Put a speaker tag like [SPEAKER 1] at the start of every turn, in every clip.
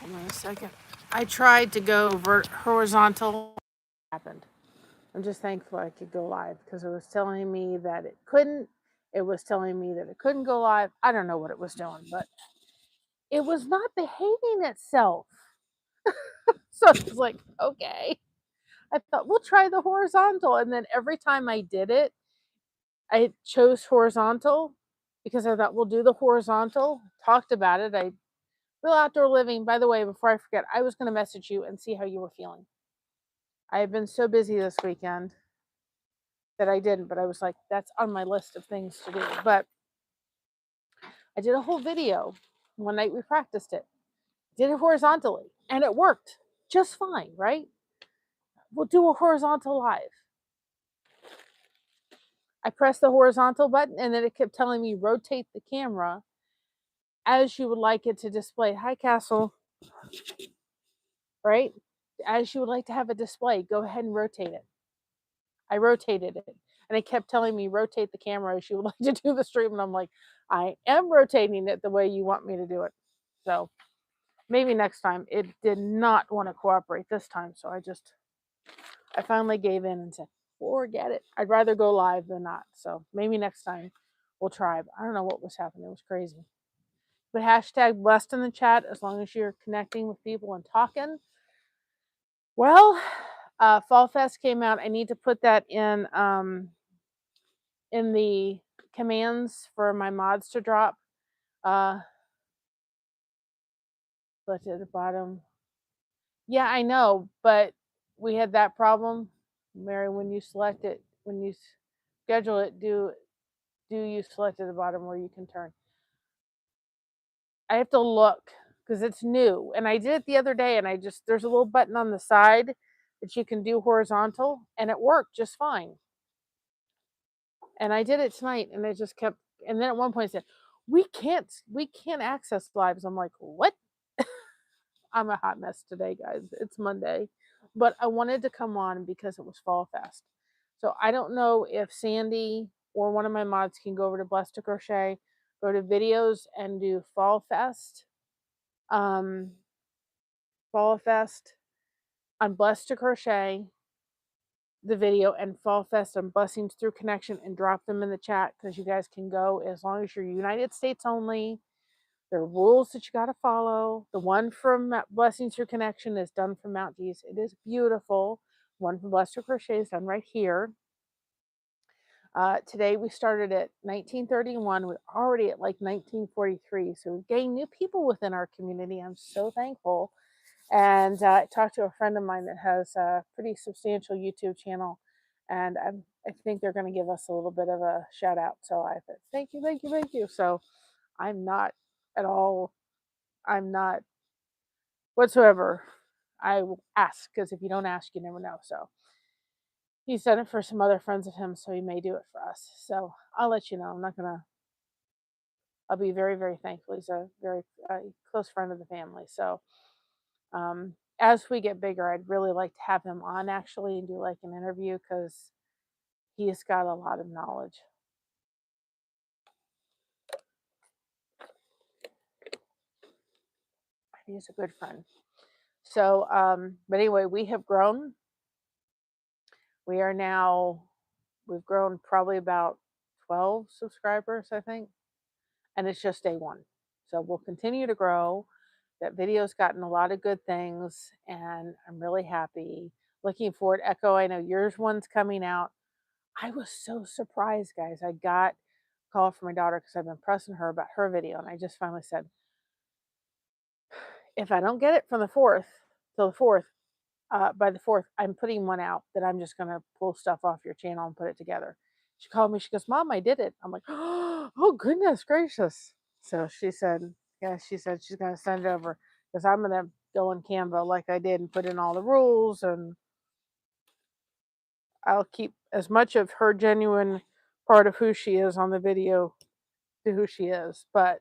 [SPEAKER 1] Hold on a second. I tried to go horizontal. Happened. I'm just thankful I could go live because it was telling me that it couldn't. It was telling me that it couldn't go live. I don't know what it was doing, but it was not behaving itself. So I was like, okay. I thought we'll try the horizontal. And then every time I did it, I chose horizontal because I thought we'll do the horizontal. Talked about it. Real outdoor living. By the way, before I forget, I was going to message you and see how you were feeling. I have been so busy this weekend that I didn't, but I was like, that's on my list of things to do. But I did a whole video one night we practiced it. Did it horizontally and it worked just fine, right? We'll do a horizontal live. I pressed the horizontal button and then it kept telling me rotate the camera as you would like it to display. Hi, Castle. Right? As you would like to have a display, go ahead and rotate it. I rotated it and it kept telling me rotate the camera as you would like to do the stream. And I'm like, I am rotating it the way you want me to do it. So maybe next time. It did not want to cooperate this time. So I finally gave in and said, forget it. I'd rather go live than not. So maybe next time we'll try. But I don't know what was happening. It was crazy. But hashtag blessed in the chat as long as you're connecting with people and talking. Well, Fall Fest came out. I need to put that in the commands for my mods to drop. But at the bottom. Yeah, I know, but we had that problem, Mary. When you select it, when you schedule it, do you select at the bottom where you can turn? I have to look because it's new, and I did it the other day, and there's a little button on the side that you can do horizontal, and it worked just fine. And I did it tonight, and it just kept. And then at one point, it said, "We can't access lives." I'm like, "What?" I'm a hot mess today, guys. It's Monday, but I wanted to come on because it was Fall Fest. So I don't know if Sandy or one of my mods can go over to Blessed to Crochet, go to videos and do Fall Fest. Fall Fest on Blessed to Crochet, the video, and Fall Fest on Blessings Through Connection, and drop them in the chat because you guys can go as long as you're United States only. There are rules that you got to follow. The one from Blessings Through Connection is done from Mount Geese. It is beautiful. One from Blessed to Crochet is done right here. Today we started at 1931. We're already at like 1943. So we've gained new people within our community. I'm so thankful. And I talked to a friend of mine that has a pretty substantial YouTube channel. And I think they're going to give us a little bit of a shout out. So I said, thank you, thank you, thank you. So I'm not at all, I'm not whatsoever. I will ask because if you don't ask, you never know. So he's done it for some other friends of him, so he may do it for us. So I'll let you know. I'll be very, very thankful. He's a very close friend of the family. So as we get bigger, I'd really like to have him on actually and do like an interview because he's got a lot of knowledge. He's a good friend. So, but anyway, we have grown. We are now, we've grown probably about 12 subscribers, I think. And it's just day one. So we'll continue to grow. That video's gotten a lot of good things, and I'm really happy. Looking forward. Echo, I know yours one's coming out. I was so surprised, guys. I got a call from my daughter because I've been pressing her about her video, and I just finally said, if I don't get it from the 4th till the 4th, by the 4th, I'm putting one out that I'm just going to pull stuff off your channel and put it together. She called me. She goes, Mom, I did it. I'm like, oh, goodness gracious. So she said, yeah, she said she's going to send it over because I'm going to go in Canva like I did and put in all the rules. And I'll keep as much of her genuine part of who she is on the video to who she is. But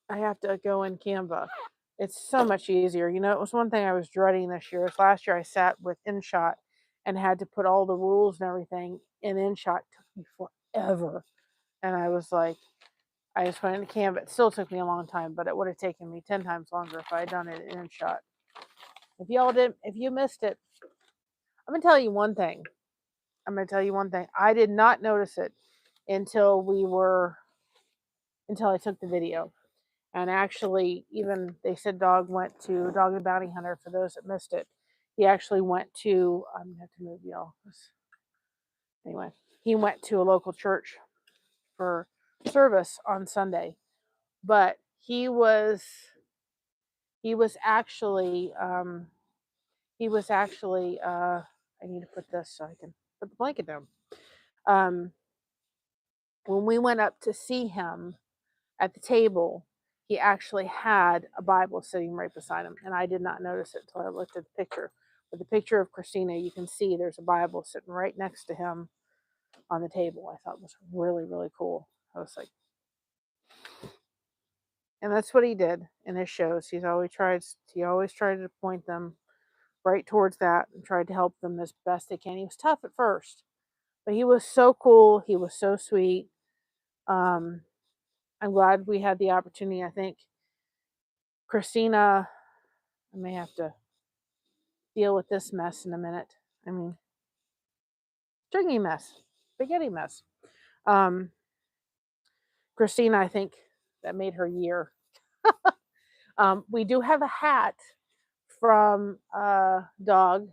[SPEAKER 1] I have to go in Canva. It's so much easier. You know, it was one thing I was dreading this year. Last year I sat with InShot and had to put all the rules and everything in InShot. It took me forever. And I was like, I just went into Canva. It still took me a long time, but it would have taken me 10 times longer if I had done it in InShot. If you missed it, I'm going to tell you one thing. I did not notice it until I took the video. And actually, even they said Dog the Bounty Hunter, for those that missed it. He actually went to, I'm going to have to move y'all. Anyway, he went to a local church for service on Sunday. But he was actually, I need to put this so I can put the blanket down. When we went up to see him at the table, he actually had a Bible sitting right beside him, and I did not notice it until I looked at the picture. With the picture of Christina, you can see there's a Bible sitting right next to him on the table. I thought it was really, really cool. I was like, and that's what he did in his shows. He always tried to point them right towards that and tried to help them as best they can. He was tough at first, but he was so cool. He was so sweet. I'm glad we had the opportunity. I think Christina, I may have to deal with this mess in a minute. I mean, stringy mess, spaghetti mess. Christina, I think that made her year. We do have a hat from Dog,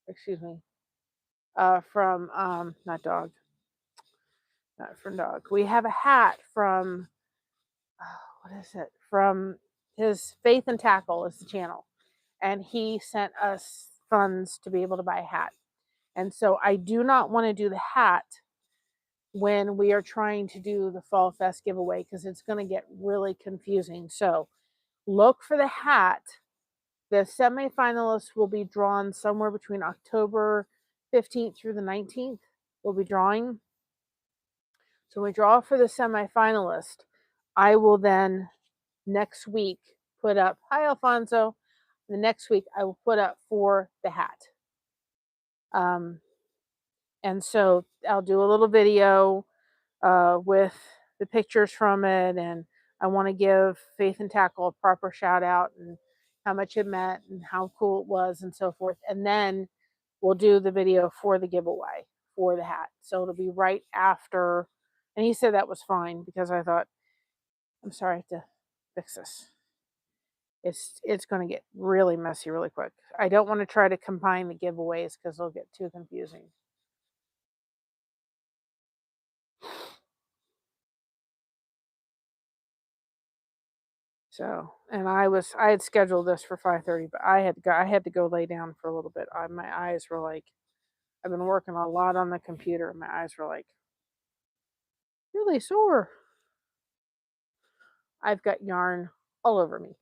[SPEAKER 1] excuse me, from not Dog, not from Dog. We have a hat from what is it? From his Faith and Tackle is the channel, and he sent us funds to be able to buy a hat. And so I do not want to do the hat when we are trying to do the Fall Fest giveaway because it's going to get really confusing. So look for the hat. The semifinalists will be drawn somewhere between October 15th through the 19th. We'll be drawing. So when we draw for the semifinalist, I will then next week put up, hi Alfonso, the next week I will put up for the hat. And so I'll do a little video with the pictures from it, and I want to give Faith and Tackle a proper shout out and how much it meant and how cool it was and so forth. And then we'll do the video for the giveaway for the hat. So it'll be right after. And he said that was fine because I thought, I'm sorry, I have to fix this. It's going to get really messy really quick. I don't want to try to combine the giveaways because they'll get too confusing. So, and I had scheduled this for 5:30, but I had to go lay down for a little bit. My eyes were like, I've been working a lot on the computer. My eyes were like really sore. I've got yarn all over me.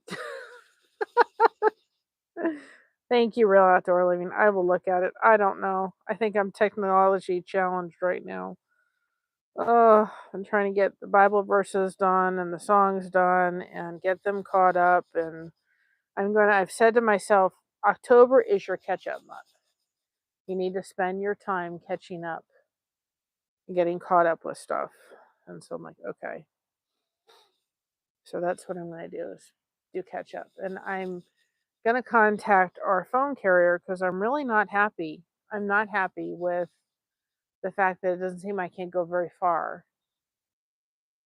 [SPEAKER 1] Thank you, Real Outdoor Living. I will look at it. I don't know. I think I'm technology challenged right now. I'm trying to get the Bible verses done and the songs done and get them caught up. And I've said to myself, October is your catch up month. You need to spend your time catching up and getting caught up with stuff. And so I'm like, okay. So that's what I'm going to do is do catch up. And I'm going to contact our phone carrier because I'm really not happy. I'm not happy with the fact that it doesn't seem I can't go very far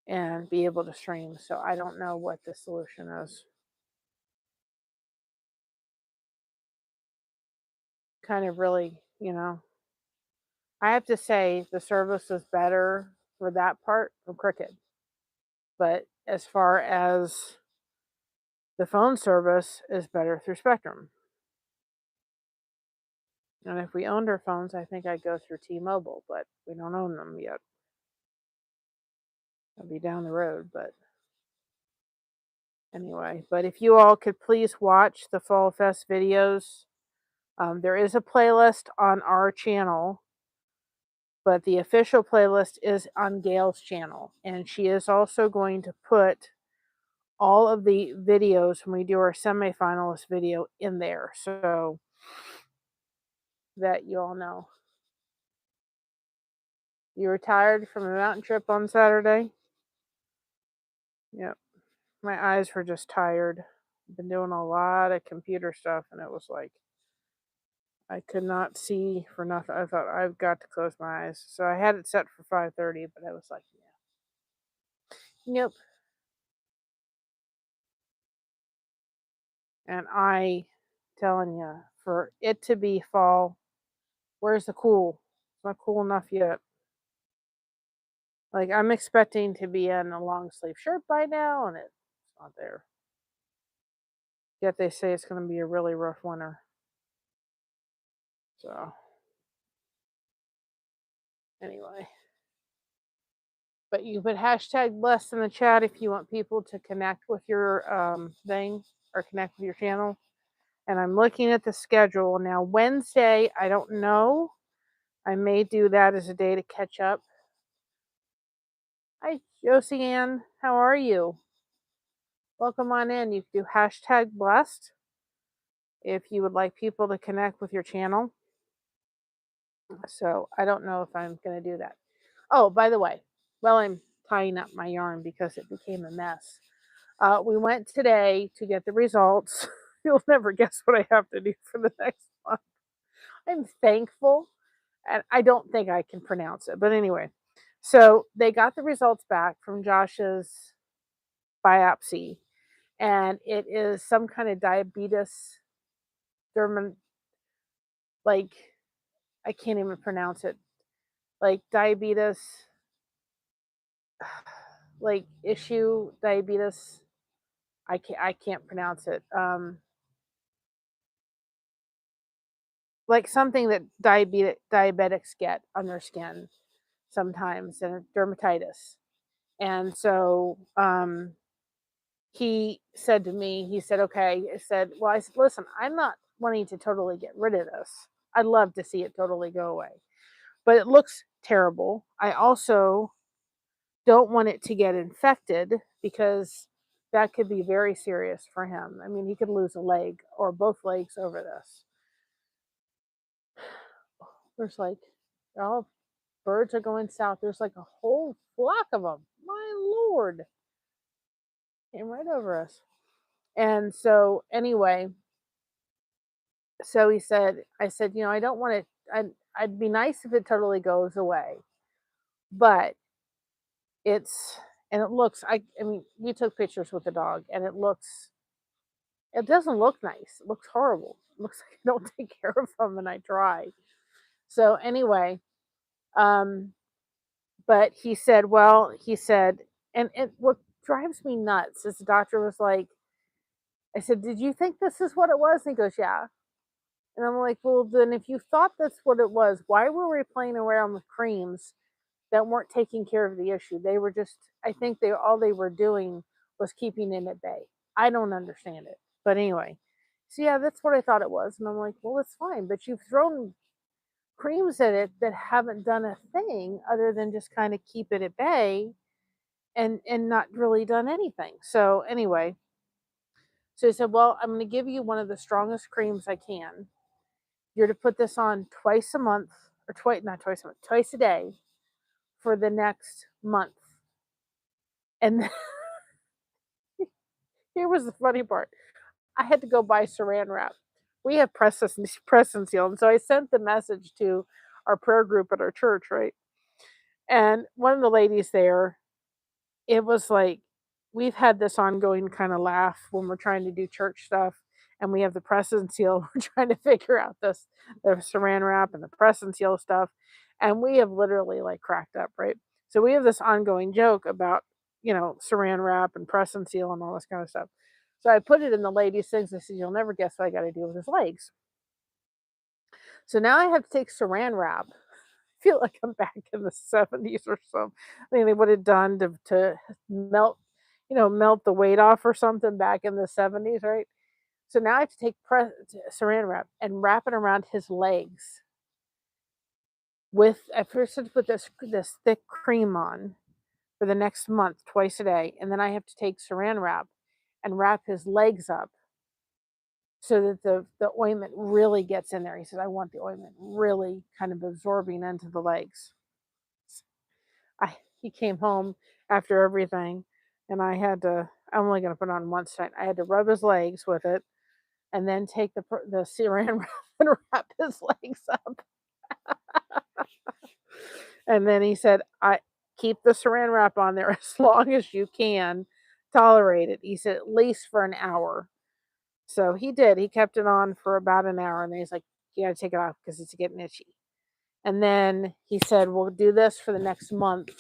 [SPEAKER 1] and be able to stream. So I don't know what the solution is. Kind of really, I have to say the service is better for that part of Cricket. But as far as the phone service is better through Spectrum. And if we owned our phones, I think I'd go through T-Mobile, but we don't own them yet. It'll be down the road, but anyway. But if you all could please watch the Fall Fest videos, there is a playlist on our channel, but the official playlist is on Gail's channel, and she is also going to put all of the videos when we do our semifinalist video in there, so that you all know. You were tired from a mountain trip on Saturday? Yep. My eyes were just tired. I've been doing a lot of computer stuff, and it was like I could not see for nothing. I thought I've got to close my eyes, so I had it set for 5:30, but I was like, yeah, nope. And I telling you, for it to be fall, where's the cool? It's not cool enough yet. Like I'm expecting to be in a long sleeve shirt by now, and it's not there. Yet they say it's going to be a really rough winter. So anyway, but you put hashtag blessed in the chat if you want people to connect with your thing or connect with your channel. And I'm looking at the schedule now. Wednesday, I don't know. I may do that as a day to catch up. Hi, Josie Ann. How are you? Welcome on in. You can do hashtag blessed if you would like people to connect with your channel. So I don't know if I'm going to do that. Oh, by the way, while I'm tying up my yarn because it became a mess, we went today to get the results. You'll never guess what I have to do for the next month. I'm thankful, and I don't think I can pronounce it, but anyway. So they got the results back from Josh's biopsy, and it is some kind of diabetes, like I can't even pronounce it, like diabetes, like issue diabetes. I can't pronounce it. Like something that diabetics get on their skin sometimes, and dermatitis. And so he said to me, he said, okay, I said, well, I said, listen, I'm not wanting to totally get rid of this. I'd love to see it totally go away, but it looks terrible. I also don't want it to get infected because that could be very serious for him. I mean, he could lose a leg or both legs over this. There's like, all birds are going south. There's like a whole flock of them. My Lord. Came right over us. And so, anyway, so he said, I said, I don't want it. I'd be nice if it totally goes away, but it's, and it looks, I mean, we took pictures with the dog and it doesn't look nice. It looks horrible. It looks like I don't take care of them and I try. So anyway, um, but he said, well, he said, and what drives me nuts is the doctor was like, I said, did you think this is what it was? And he goes, yeah. And I'm like, well, then if you thought that's what it was, why were we playing around with creams that weren't taking care of the issue? They were just, I think all they were doing was keeping it at bay. I don't understand it. But anyway, so yeah, that's what I thought it was. And I'm like, well, it's fine, but you've thrown creams at it that haven't done a thing other than just kind of keep it at bay and not really done anything. So anyway, so he said, well, I'm going to give you one of the strongest creams I can. You're to put this on twice a month, or not twice a month, twice a day for the next month. And here was the funny part. I had to go buy saran wrap. We have press and seal. And so I sent the message to our prayer group at our church, right? And one of the ladies there, it was like, we've had this ongoing kind of laugh when we're trying to do church stuff and we have the press and seal. We're trying to figure out the saran wrap and the press and seal stuff. And we have literally like cracked up, right? So we have this ongoing joke about, saran wrap and press and seal and all this kind of stuff. So I put it in the lady's things. I said, you'll never guess what I got to do with his legs. So now I have to take saran wrap. I feel like I'm back in the 70s or something. I mean, they would have done to melt, melt the weight off or something back in the 70s, right? So now I have to take saran wrap and wrap it around his legs. I first had to put this thick cream on for the next month, twice a day, and then I have to take saran wrap and wrap his legs up so that the ointment really gets in there. He said, I want the ointment really kind of absorbing into the legs. He came home after everything And I'm only going to put it on one side. I had to rub his legs with it and then take the saran wrap and wrap his legs up. And then he said, I keep the saran wrap on there as long as you can tolerate it. He said, at least for an hour. So he did. He kept it on for about an hour. And then he's like, you got to take it off because it's getting itchy. And then he said, we'll do this for the next month.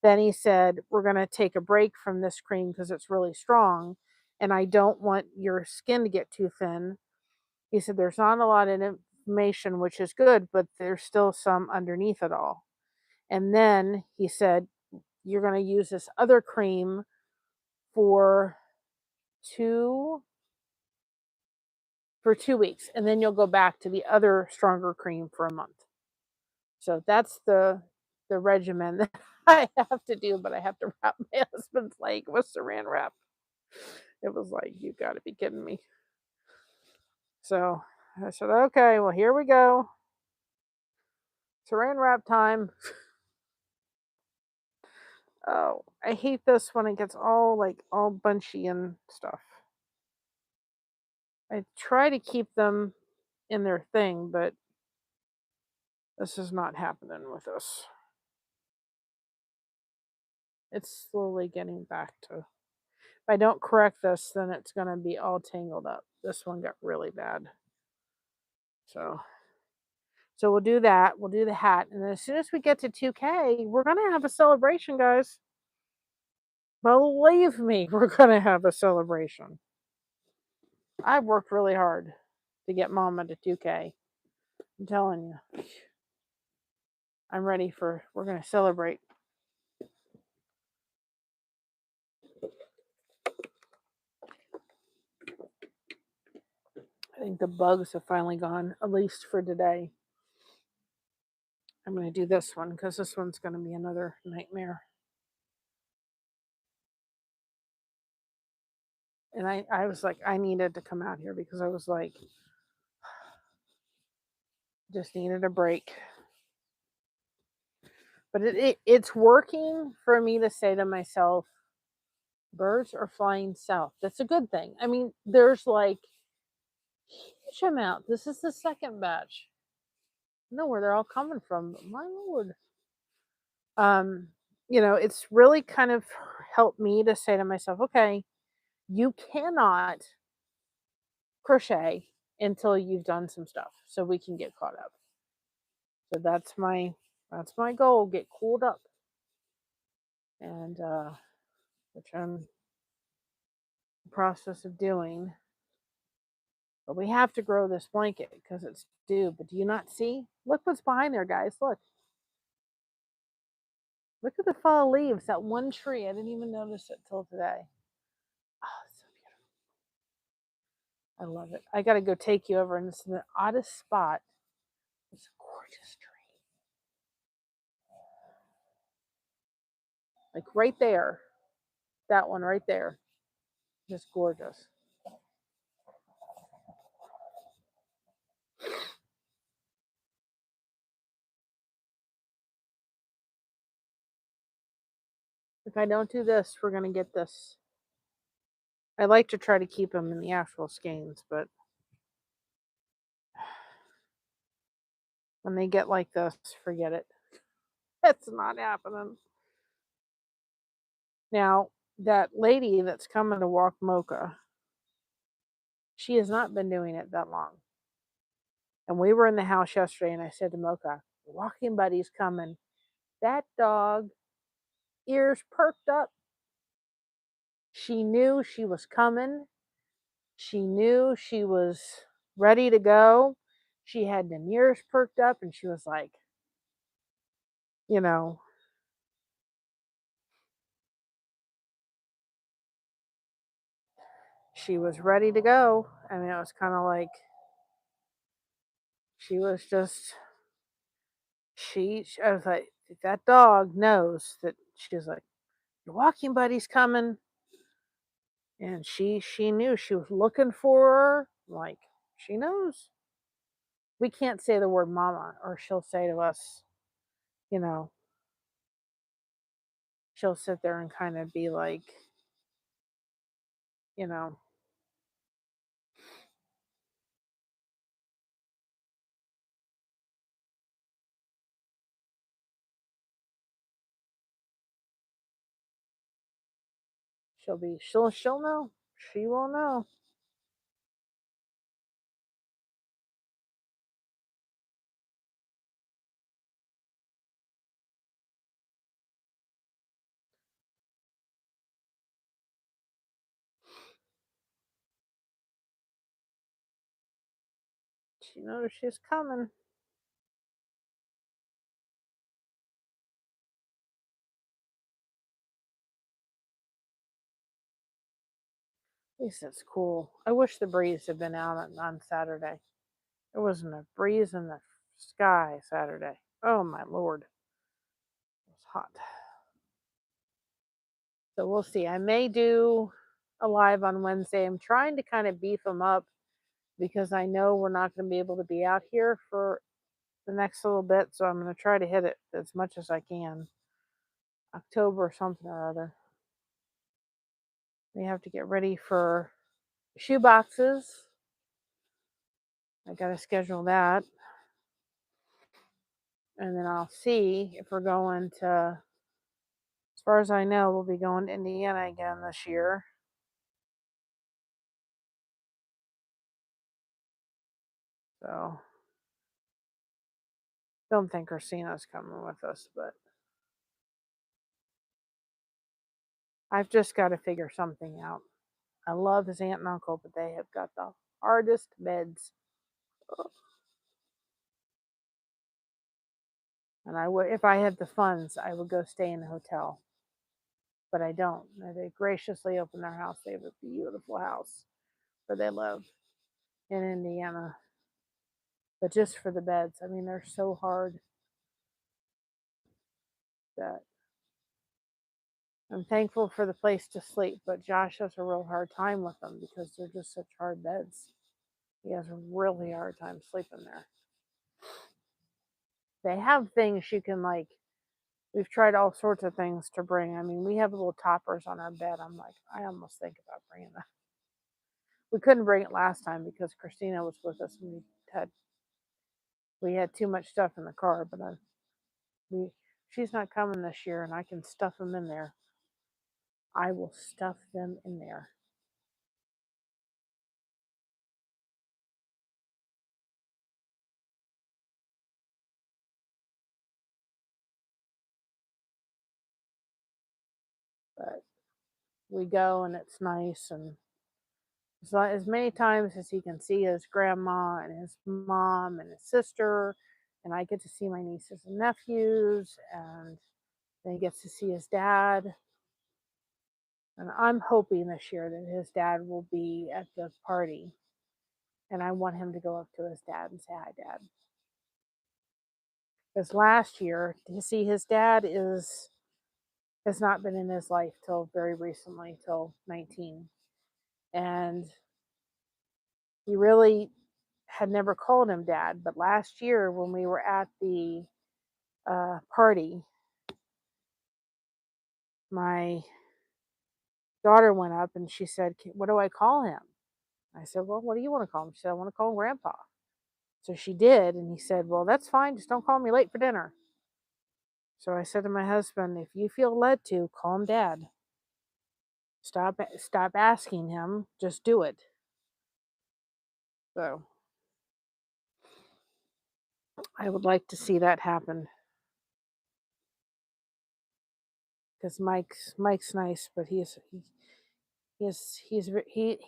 [SPEAKER 1] Then he said, we're going to take a break from this cream because it's really strong. And I don't want your skin to get too thin. He said, there's not a lot of information, which is good, but there's still some underneath it all. And then he said, you're going to use this other cream for 2 weeks. And then you'll go back to the other stronger cream for a month. So that's the regimen that I have to do, but I have to wrap my husband's leg with saran wrap. It was like, you got to be kidding me. So I said, okay, well, here we go. Saran wrap time. Oh, I hate this when it gets all bunchy and stuff. I try to keep them in their thing, but this is not happening with us. It's slowly getting back to, if I don't correct this, then it's going to be all tangled up. This one got really bad. So we'll do that. We'll do the hat. And then as soon as we get to 2K, we're going to have a celebration, guys. Believe me, we're going to have a celebration. I've worked really hard to get Mama to 2K. I'm telling you. I'm ready we're going to celebrate. I think the bugs have finally gone, at least for today. I'm going to do this one because this one's going to be another nightmare. And I was like, I needed to come out here because I was like, just needed a break. But it's working for me to say to myself, birds are flying south. That's a good thing. I mean, there's like huge amount. This is the second batch. I know where they're all coming from, but my lord. It's really kind of helped me to say to myself, okay, you cannot crochet until you've done some stuff so we can get caught up. So that's my goal, get cooled up. And which I'm in the process of doing. But we have to grow this blanket because it's due. But do you not see? Look what's behind there, guys. Look. Look at the fall leaves. That one tree. I didn't even notice it till today. Oh, it's so beautiful. I love it. I got to go take you over, and it's in the oddest spot. It's a gorgeous tree. Like right there. That one right there. Just gorgeous. If I don't do this, we're going to get this. I like to try to keep them in the actual skeins, but when they get like this, forget it. It's not happening. Now, that lady that's coming to walk Mocha, she has not been doing it that long. And we were in the house yesterday, and I said to Mocha, walking buddy's coming. That dog, ears perked up. She knew she was coming. She knew she was ready to go. She had them ears perked up, and she was like, she was ready to go. I mean, it was kind of like she was just, I was like, that dog knows that. She was like, your walking buddy's coming. And she knew. She was looking for her. Like, she knows. We can't say the word mama, or she'll say to us, she'll sit there and kind of be like, you know, she'll know. She will know. She knows she's coming. At least it's cool. I wish the breeze had been out on Saturday. There wasn't a breeze in the sky Saturday. Oh my lord. It was hot. So we'll see. I may do a live on Wednesday. I'm trying to kind of beef them up because I know we're not going to be able to be out here for the next little bit. So I'm going to try to hit it as much as I can. October or something or other. We have to get ready for shoe boxes. I got to schedule that. And then I'll see if we're going to, as far as I know, we'll be going to Indiana again this year. So, don't think Christina's coming with us, but I've just got to figure something out. I love his aunt and uncle, but they have got the hardest beds. And I would, if I had the funds, I would go stay in a hotel, but I don't. They graciously open their house. They have a beautiful house where they live in Indiana, but just for the beds. I mean, they're so hard that I'm thankful for the place to sleep, but Josh has a real hard time with them because they're just such hard beds. He has a really hard time sleeping there. They have things you can like, we've tried all sorts of things to bring. I mean, we have little toppers on our bed. I'm like, I almost think about bringing that. We couldn't bring it last time because Christina was with us and we had too much stuff in the car, but she's not coming this year and I can stuff them in there. I will stuff them in there. But we go and it's nice, and as many times as he can see his grandma and his mom and his sister, and I get to see my nieces and nephews, and then he gets to see his dad. And I'm hoping this year that his dad will be at the party, and I want him to go up to his dad and say, "Hi, Dad." Because last year, to see his dad has not been in his life till very recently, till 19, and he really had never called him dad. But last year, when we were at the party, my daughter went up and she said, "What do I call him?" I said, "Well, what do you want to call him?" She said, "I want to call him Grandpa." So she did, and he said, "Well, that's fine. Just don't call me late for dinner." So I said to my husband, "If you feel led to, call him Dad. Stop asking him. Just do it." So I would like to see that happen because Mike's nice, but he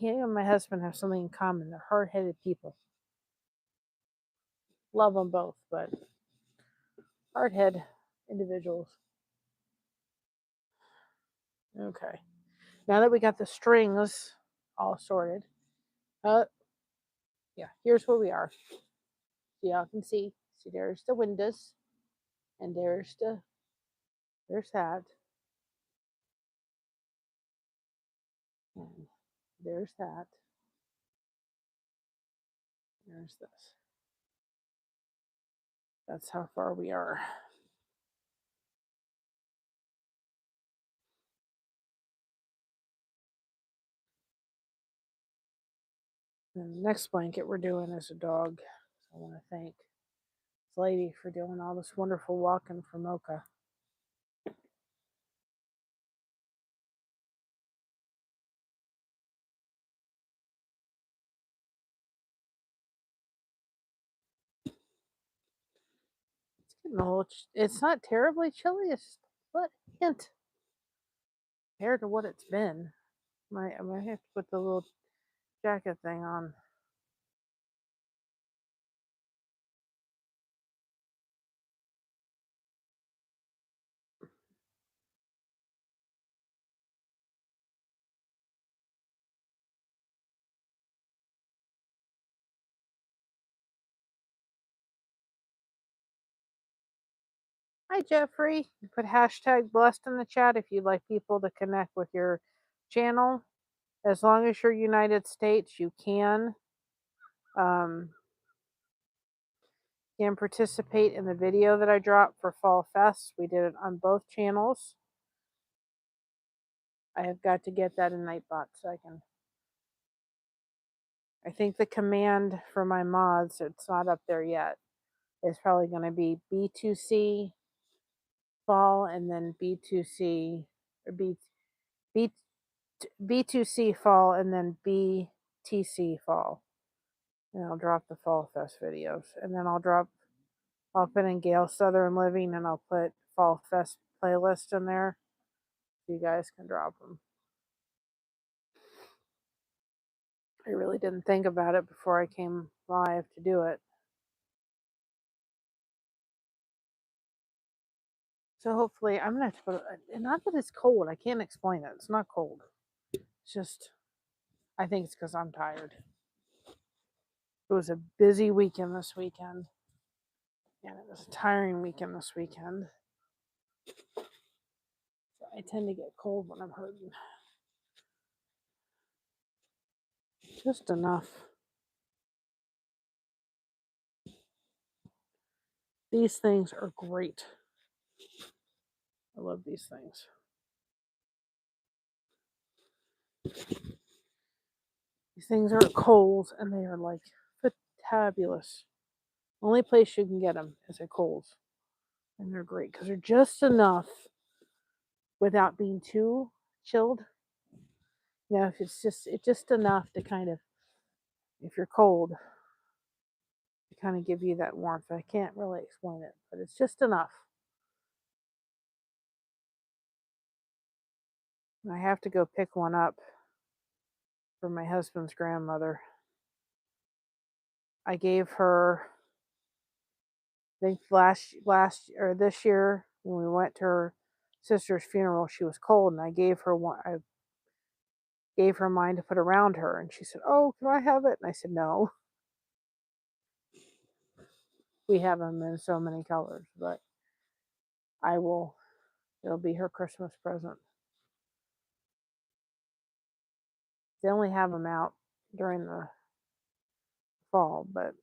[SPEAKER 1] and my husband have something in common. They're hard-headed people. Love them both, but hard-headed individuals. Okay. Now that we got the strings all sorted, yeah, here's where we are. So y'all can see. See, there's the windows, and there's that, and there's that. There's this. That's how far we are. And the next blanket we're doing is a dog. So I want to thank this lady for doing all this wonderful walking for Mocha. It's getting a little. It's not terribly chilly. It's but hint compared to what it's been. I might have to put the little jacket thing on. Hi, Jeffrey. You put hashtag blessed in the chat if you'd like people to connect with your channel. As long as you're United States, you um, can participate in the video that I dropped for Fall Fest. We did it on both channels. I have got to get that in Nightbot so I can. I think the command for my mods, it's not up there yet, is probably going to be B2C fall and then B2C or B B2C fall and then BTC fall. And I'll drop the Fall Fest videos. And then I'll put in Gail Southern Living and I'll put Fall Fest playlist in there. So you guys can drop them. I really didn't think about it before I came live to do it. So hopefully I'm gonna have to put it, not that it's cold, I can't explain it. It's not cold. It's just I think it's because I'm tired. It was a busy weekend this weekend. And it was a tiring weekend this weekend. So I tend to get cold when I'm hurting. Just enough. These things are great. I love these things. These things are at Kohl's and they are like fabulous. Only place you can get them is at Kohl's. And they're great because they're just enough without being too chilled. You know, if it's just enough to kind of, if you're cold, to kind of give you that warmth. I can't really explain it, but it's just enough. And I have to go pick one up for my husband's grandmother. I gave her, I think last or this year when we went to her sister's funeral, she was cold, and I gave her one. I gave her mine to put around her, and she said, "Oh, can I have it?" And I said, "No." We have them in so many colors, but I will. It'll be her Christmas present. They only have them out during the fall, but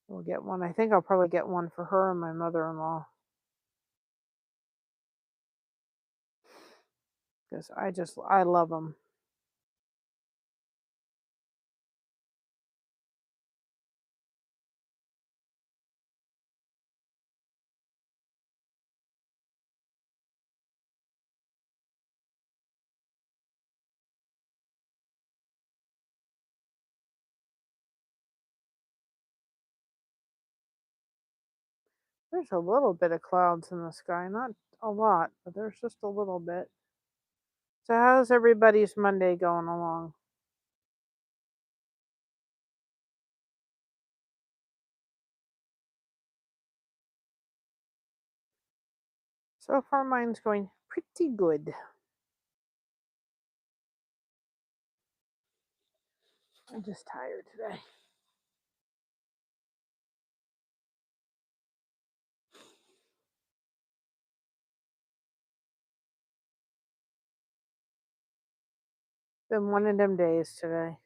[SPEAKER 1] we'll get one. I think I'll probably get one for her and my mother-in-law because I love them. There's a little bit of clouds in the sky, not a lot, but there's just a little bit. So how's everybody's Monday going along? So far mine's going pretty good. I'm just tired today. Been one of them days today.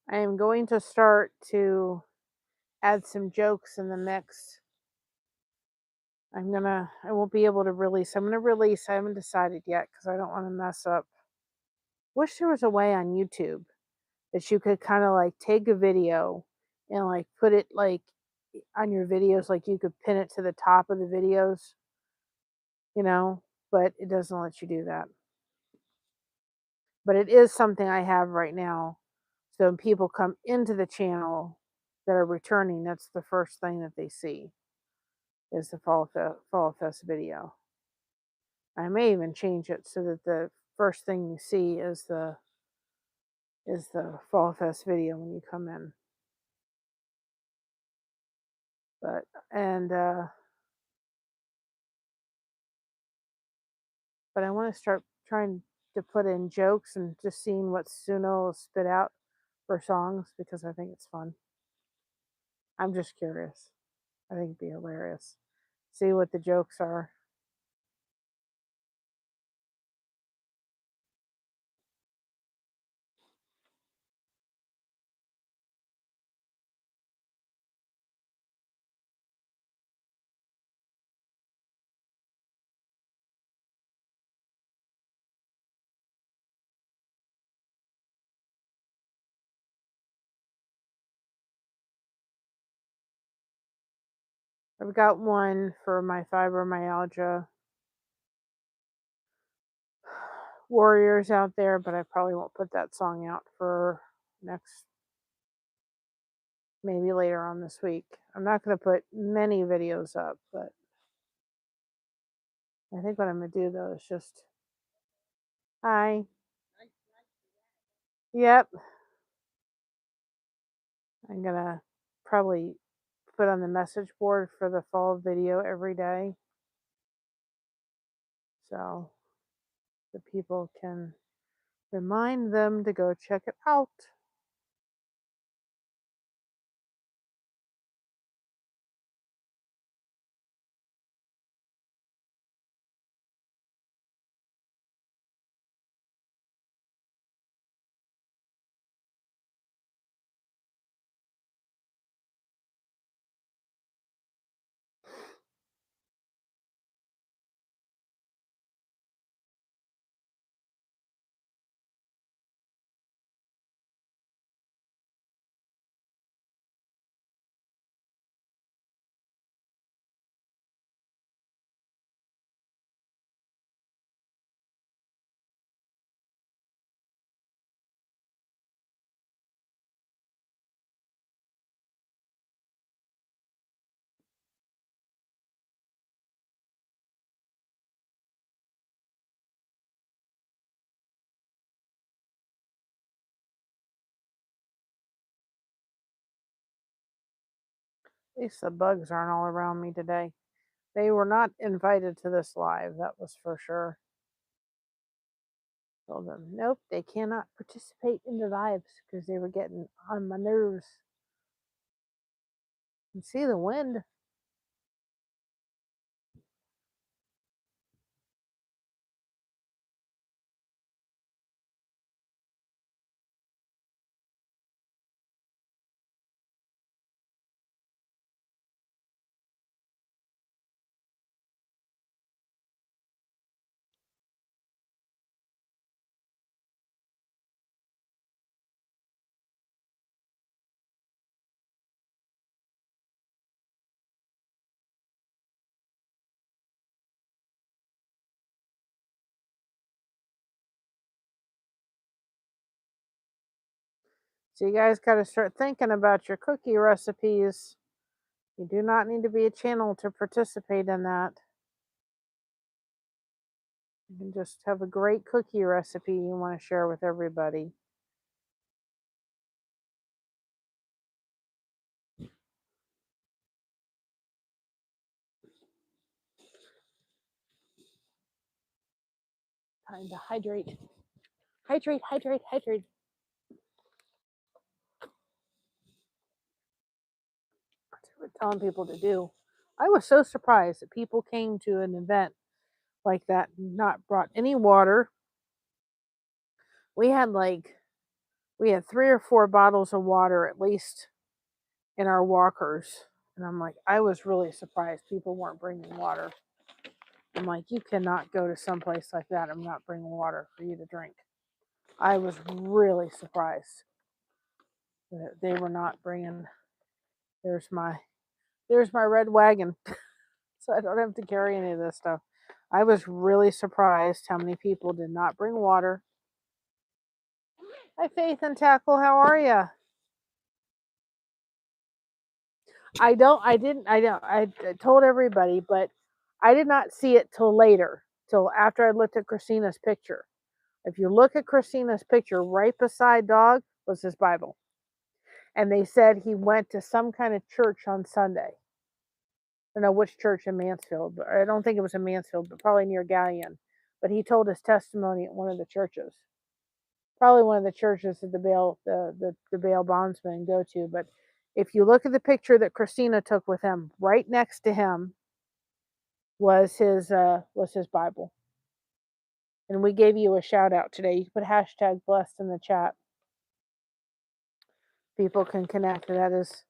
[SPEAKER 1] I am going to start to add some jokes in the mix. I won't be able to release. I'm gonna release. I haven't decided yet because I don't want to mess up. Wish there was a way on YouTube that you could kind of like take a video and like put it like on your videos, like you could pin it to the top of the videos, you know, but it doesn't let you do that. But it is something I have right now. So when people come into the channel that are returning, that's the first thing that they see is the Fall Fest video. I may even change it so that the first thing you see is the Fall Fest video when you come in. But but I want to start trying to put in jokes and just seeing what Suno will spit out for songs because I think it's fun. I'm just curious. I think it'd be hilarious. See what the jokes are. I've got one for my fibromyalgia warriors out there, but I probably won't put that song out for next, maybe later on this week. I'm not going to put many videos up, but I think what I'm going to do though is just, hi, yep, I'm going to probably put on the message board for the fall video every day so the people can remind them to go check it out. At least the bugs aren't all around me today. They were not invited to this live, that was for sure. Told them, nope, they cannot participate in the lives because they were getting on my nerves. You can see the wind. So you guys got to start thinking about your cookie recipes. You do not need to be a channel to participate in that. You can just have a great cookie recipe you want to share with everybody. Time to hydrate. Hydrate, hydrate, hydrate. That's what we're telling people to do. I was so surprised that people came to an event like that and not brought any water. We had like We had 3 or 4 bottles of water at least in our walkers. And I'm like, I was really surprised people weren't bringing water. I'm like, you cannot go to some place like that and not bring water for you to drink. I was really surprised that they were not bringing. There's my red wagon, so I don't have to carry any of this stuff. I was really surprised how many people did not bring water. Hi, Faith and Tackle. How are you? I told everybody, but I did not see it till later, till after I looked at Christina's picture. If you look at Christina's picture, right beside Dog was his Bible. And they said he went to some kind of church on Sunday. I don't know which church in Mansfield, but I don't think it was in Mansfield, but probably near Galleon. But he told his testimony at one of the churches. Probably one of the churches that the bail bondsmen go to. But if you look at the picture that Christina took with him, right next to him was his Bible. And we gave you a shout out today. You can put hashtag blessed in the chat. People can connect. That is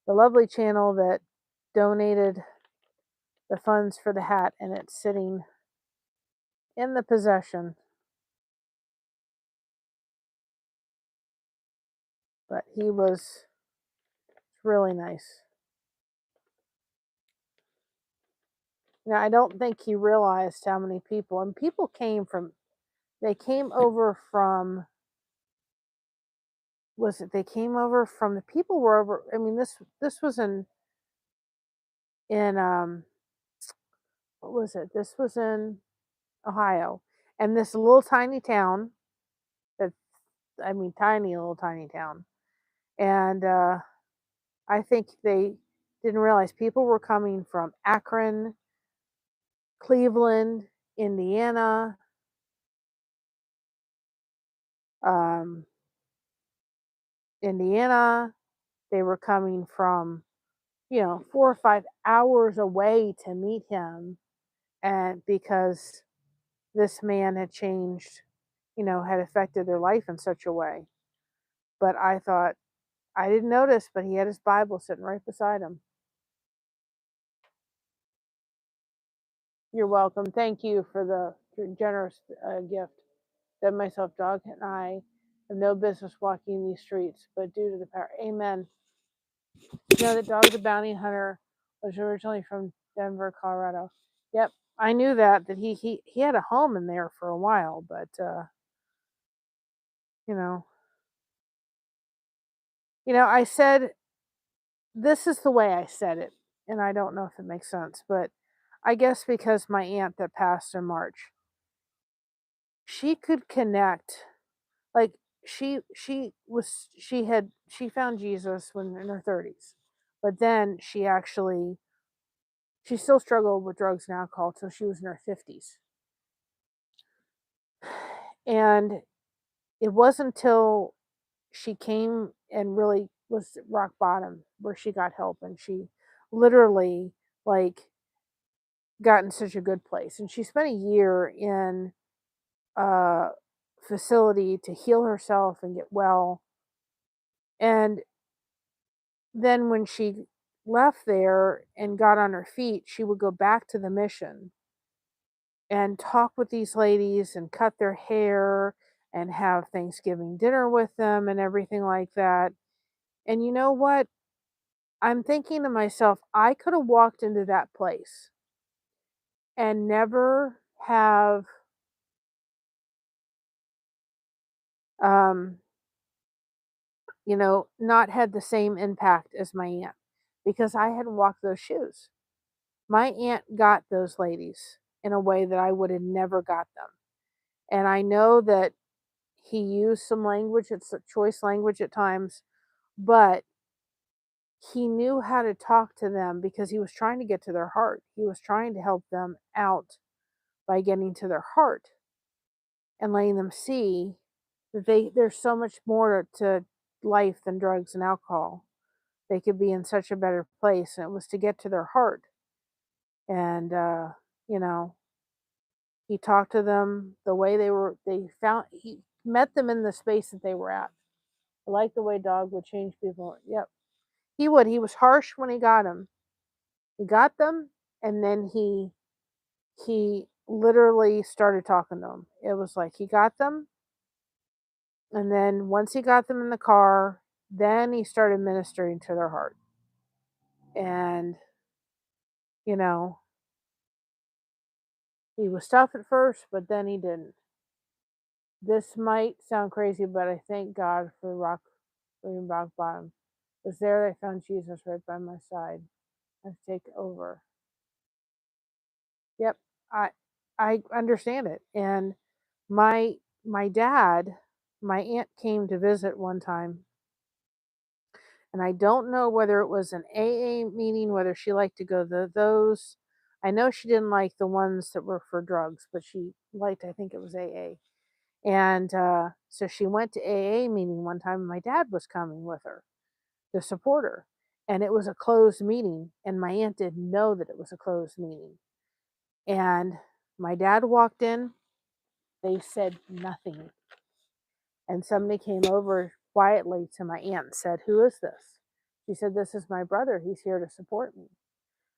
[SPEAKER 1] the lovely channel that donated the funds for the hat, and it's sitting in the possession. But he was really nice. Now, I don't think he realized how many people, and people came from, they came over from, they came over from, the people were over, I mean, this was in what was it? This was in Ohio. And this little tiny town, that, I mean, tiny little tiny town. And I think they didn't realize people were coming from Akron, Cleveland, Indiana, Indiana. They were coming from, 4 or 5 hours away to meet him, and because this man had changed, had affected their life in such a way. But I thought, I didn't notice, but he had his Bible sitting right beside him. You're welcome. Thank you for the generous gift. That myself, Dog, and I have no business walking these streets, but due to the power. Amen. You know that Dog the Bounty Hunter was originally from Denver, Colorado. Yep, I knew that he had a home in there for a while, but you know, I said, this is the way I said it, and I don't know if it makes sense, but I guess because my aunt that passed in March, she could connect, like she found Jesus when in her 30s, but then she still struggled with drugs and alcohol till she was in her 50s. And it wasn't until she came and really was at rock bottom where she got help, and she literally, like, got in such a good place. And she spent a year in a facility to heal herself and get well. And then when she left there and got on her feet, she would go back to the mission and talk with these ladies and cut their hair and have Thanksgiving dinner with them and everything like that. And you know what? I'm thinking to myself, I could have walked into that place and never have um, not had the same impact as my aunt, because I hadn't walked those shoes. My aunt got those ladies in a way that I would have never got them. And I know that he used some language, it's a choice language at times, but he knew how to talk to them because he was trying to get to their heart. He was trying to help them out by getting to their heart and letting them see that there's so much more to life than drugs and alcohol. They could be in such a better place, and it was to get to their heart. And you know, he talked to them the way he met them in the space that they were at. I like the way dog would change people. Yep, he would. He was harsh when he got them. He got them, and then he literally started talking to them. It was like he got them, and then once he got them in the car, then he started ministering to their heart. And you know, he was tough at first, but then he didn't. This might sound crazy, but I thank God for rock bottom. It was there I found Jesus right by my side. I take over. Yep, I I understand it. And my my dad, my aunt came to visit one time, and I don't know whether it was an AA meeting, whether she liked to go to those. I know she didn't like the ones that were for drugs, but she liked, I think it was AA. And so she went to AA meeting one time, and my dad was coming with her to support her. And it was a closed meeting, and my aunt didn't know that it was a closed meeting. And my dad walked in, they said nothing. And somebody came over quietly to my aunt and said, "Who is this?" She said, "This is my brother. He's here to support me."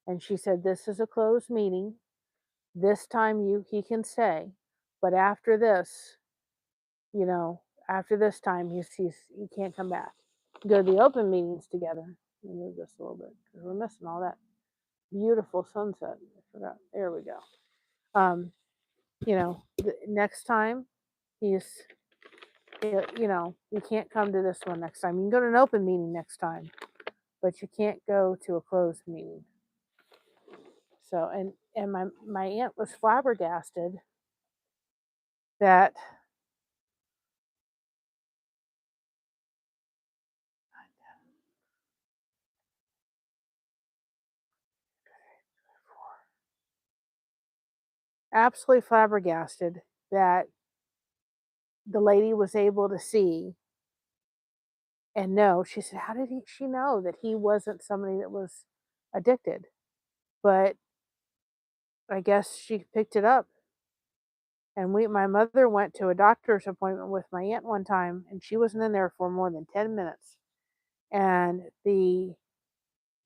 [SPEAKER 1] And she said, "This is a closed meeting. This time he can stay. But after this, you know, after this time, he can't come back. Go to the open meetings together." Let me move this a little bit because we're missing all that beautiful sunset. I forgot. There we go. Um, next time he's, you can't come to this one next time. You can go to an open meeting next time, but you can't go to a closed meeting. So, and my aunt was flabbergasted that absolutely flabbergasted that the lady was able to see and know. She said, "How did she know that he wasn't somebody that was addicted?" But I guess she picked it up. And my mother went to a doctor's appointment with my aunt one time, and she wasn't in there for more than 10 minutes. And the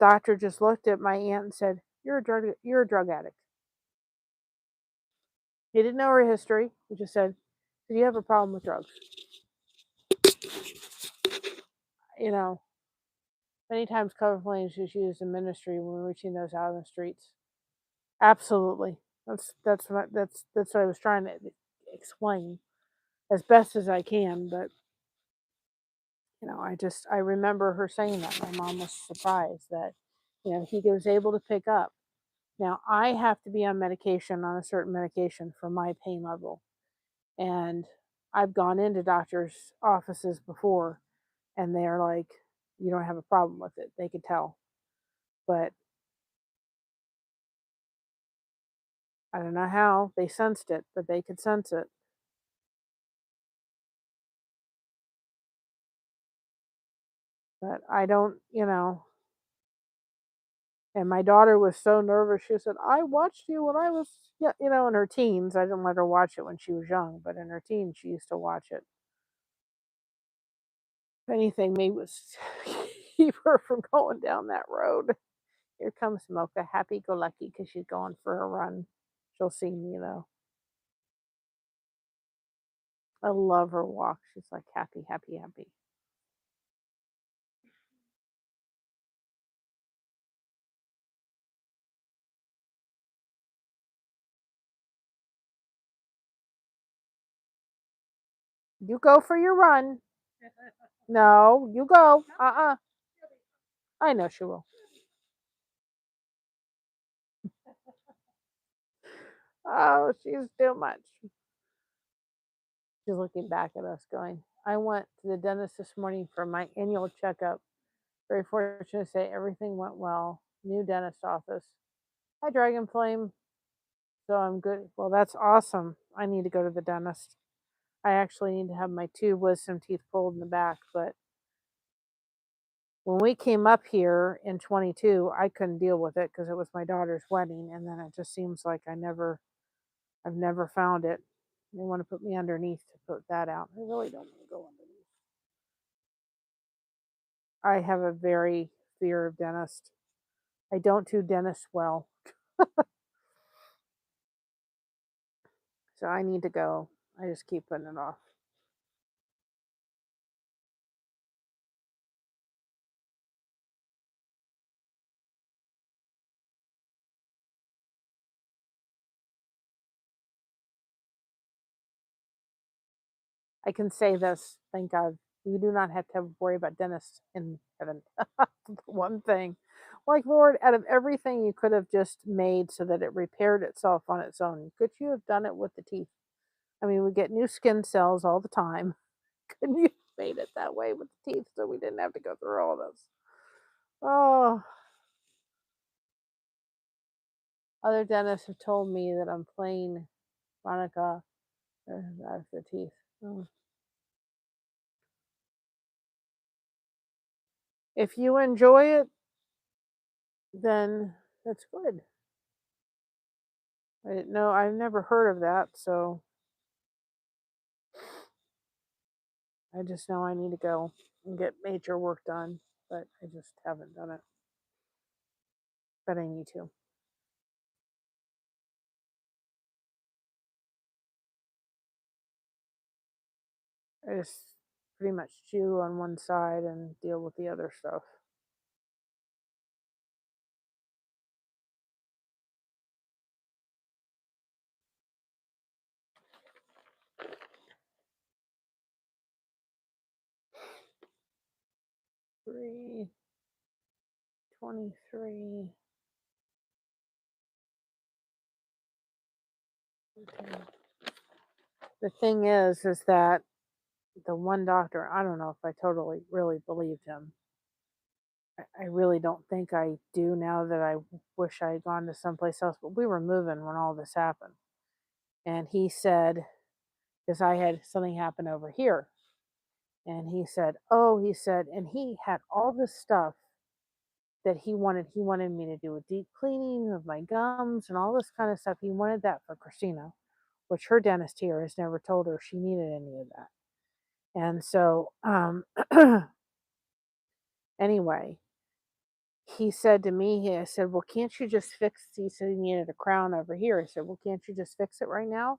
[SPEAKER 1] doctor just looked at my aunt and said, you're a drug addict." He didn't know her history. He just said, "Do you have a problem with drugs?" You know, many times cover flames is used in ministry when we're reaching those out in the streets. Absolutely. That's what I was trying to explain as best as I can. But I remember her saying that. My mom was surprised that he was able to pick up. Now I have to be on medication, on a certain medication for my pain level, and I've gone into doctors' offices before, and they're like, "You don't have a problem with it." They could tell, but I don't know how they sensed it, but they could sense it. But I don't, and my daughter was so nervous. She said, "I watched you when I was, yeah, in her teens." I didn't let her watch it when she was young, but in her teens, she used to watch it. If anything, maybe was keep her from going down that road. Here comes Mocha, happy go lucky, because she's going for a run. She'll see me though. I love her walk. She's like happy, happy, happy. You go for your run. No, you go. I know she will. Oh, she's too much. She's looking back at us going, "I went to the dentist this morning for my annual checkup. Very fortunate to say everything went well. New dentist office. Hi, Dragon Flame. So I'm good." Well, that's awesome. I need to go to the dentist. I actually need to have my two wisdom teeth pulled in the back. But when we came up here in 22, I couldn't deal with it because it was my daughter's wedding. And then it just seems like I've never found it. They want to put me underneath to put that out. I really don't want to go underneath. I have a very fear of dentists. I don't do dentists well, so I need to go. I just keep putting it off. I can say this, thank God, we do not have to worry about dentists in heaven. One thing. Like, Lord, out of everything you could have just made so that it repaired itself on its own, could you have done it with the teeth? I mean, we get new skin cells all the time. Couldn't you have made it that way with the teeth so we didn't have to go through all this? Oh, other dentists have told me that I'm playing Monica out of the teeth. Oh. If you enjoy it, then that's good. I didn't know, I've never heard of that, so I just know I need to go and get major work done, but I just haven't done it. But I need to. I just pretty much chew on one side and deal with the other stuff. Three, 23. Okay. The thing is that the one doctor, I don't know if I totally really believed him. I really don't think I do now that I wish I had gone to someplace else, but we were moving when all this happened. And he said, because I had something happen over here. And he said, oh, he said, and he had all this stuff that he wanted. He wanted me to do a deep cleaning of my gums and all this kind of stuff. He wanted that for Christina, which her dentist here has never told her she needed any of that. And so, anyway, he said to me, I said, well, can't you just fix, he said he needed a crown over here. I said, well, can't you just fix it right now?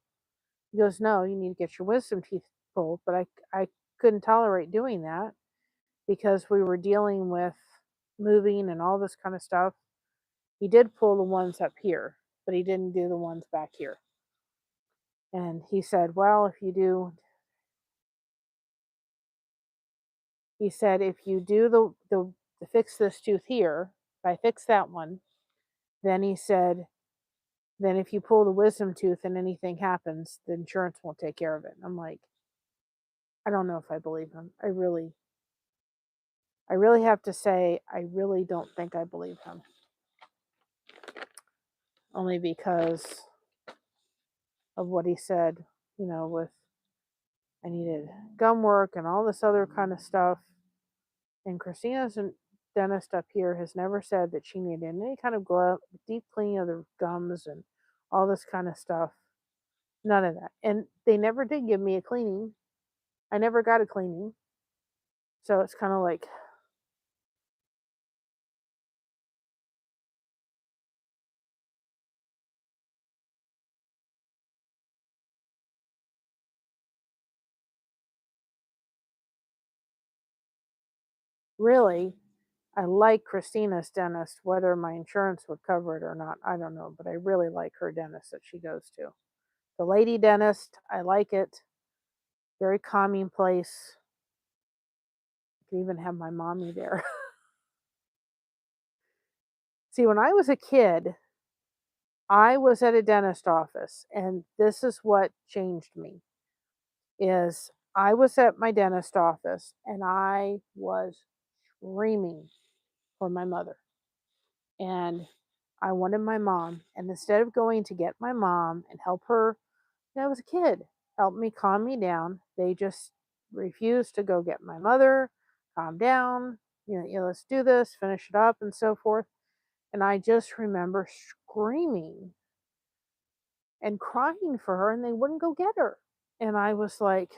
[SPEAKER 1] He goes, no, you need to get your wisdom teeth pulled. But I couldn't tolerate doing that because we were dealing with moving and all this kind of stuff. He did pull the ones up here, but he didn't do the ones back here. And he said, well, if you do, he said, if you do the fix this tooth here, if I fix that one, then he said, then if you pull the wisdom tooth and anything happens, the insurance won't take care of it. And I'm like, I don't know if I believe him. I really have to say, I really don't think I believe him. Only because of what he said, with I needed gum work and all this other kind of stuff. And Christina's dentist up here has never said that she needed any kind of deep cleaning of the gums and all this kind of stuff. None of that. And they never did give me a cleaning. I never got a cleaning. So it's kind of like, really, I like Christina's dentist, whether my insurance would cover it or not, I don't know, but I really like her dentist that she goes to. The lady dentist, I like it. Very calming place. I can even have my mommy there. See, when I was a kid, I was at a dentist office, and this is what changed me. Is I was at my dentist office and I was screaming for my mother. And I wanted my mom. And instead of going to get my mom and help her, I was a kid, help me calm me down, they just refused to go get my mother, calm down, let's do this, finish it up, and so forth. And I just remember screaming and crying for her, and they wouldn't go get her. And I was like,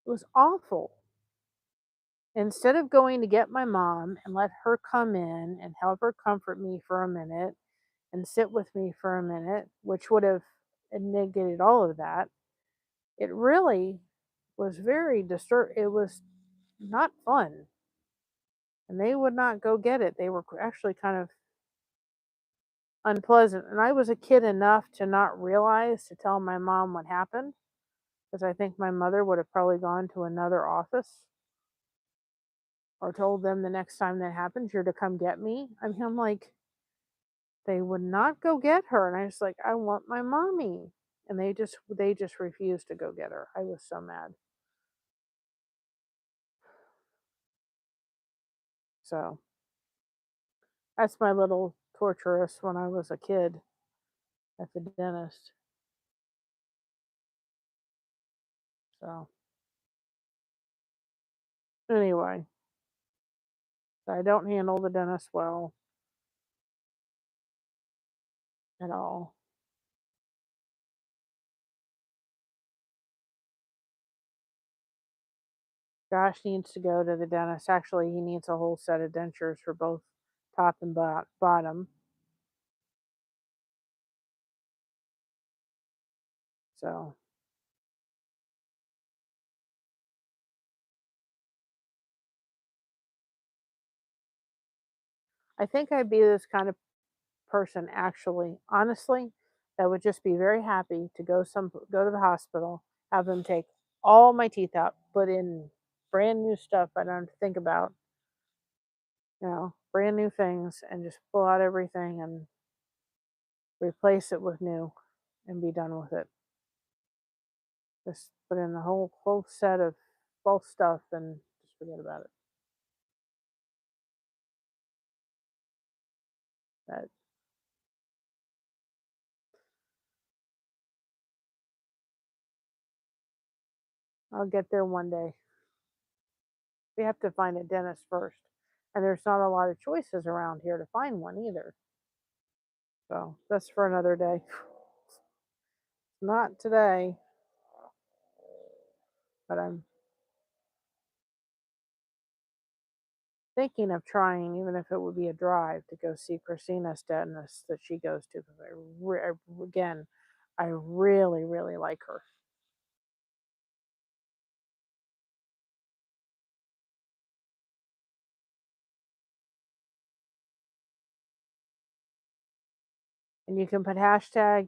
[SPEAKER 1] It was awful. Instead of going to get my mom and let her come in and help her comfort me for a minute and sit with me for a minute, which would have negated all of that, it really was very it was not fun. And they would not go get it. They were actually kind of unpleasant. And I was a kid enough to not realize to tell my mom what happened, because I think my mother would have probably gone to another office or told them the next time that happens, you're to come get me. I mean, I'm like, they would not go get her. And I was like, I want my mommy. And they just refused to go get her. I was so mad. So that's my little torturous when I was a kid at the dentist. So anyway, I don't handle the dentist well at all. Josh needs to go to the dentist. Actually, he needs a whole set of dentures for both top and bottom. So I think I'd be this kind of person, actually, honestly, that would just be very happy to go to the hospital, have them take all my teeth out, put in brand new stuff I don't have to think about, brand new things, and just pull out everything and replace it with new and be done with it. Just put in the whole set of both stuff and just forget about it. But I'll get there one day. We have to find a dentist first. And there's not a lot of choices around here to find one either. So that's for another day. Not today, but I'm thinking of trying, even if it would be a drive, to go see Christina's dentist that she goes to. Because again, I really, really like her. And you can put hashtag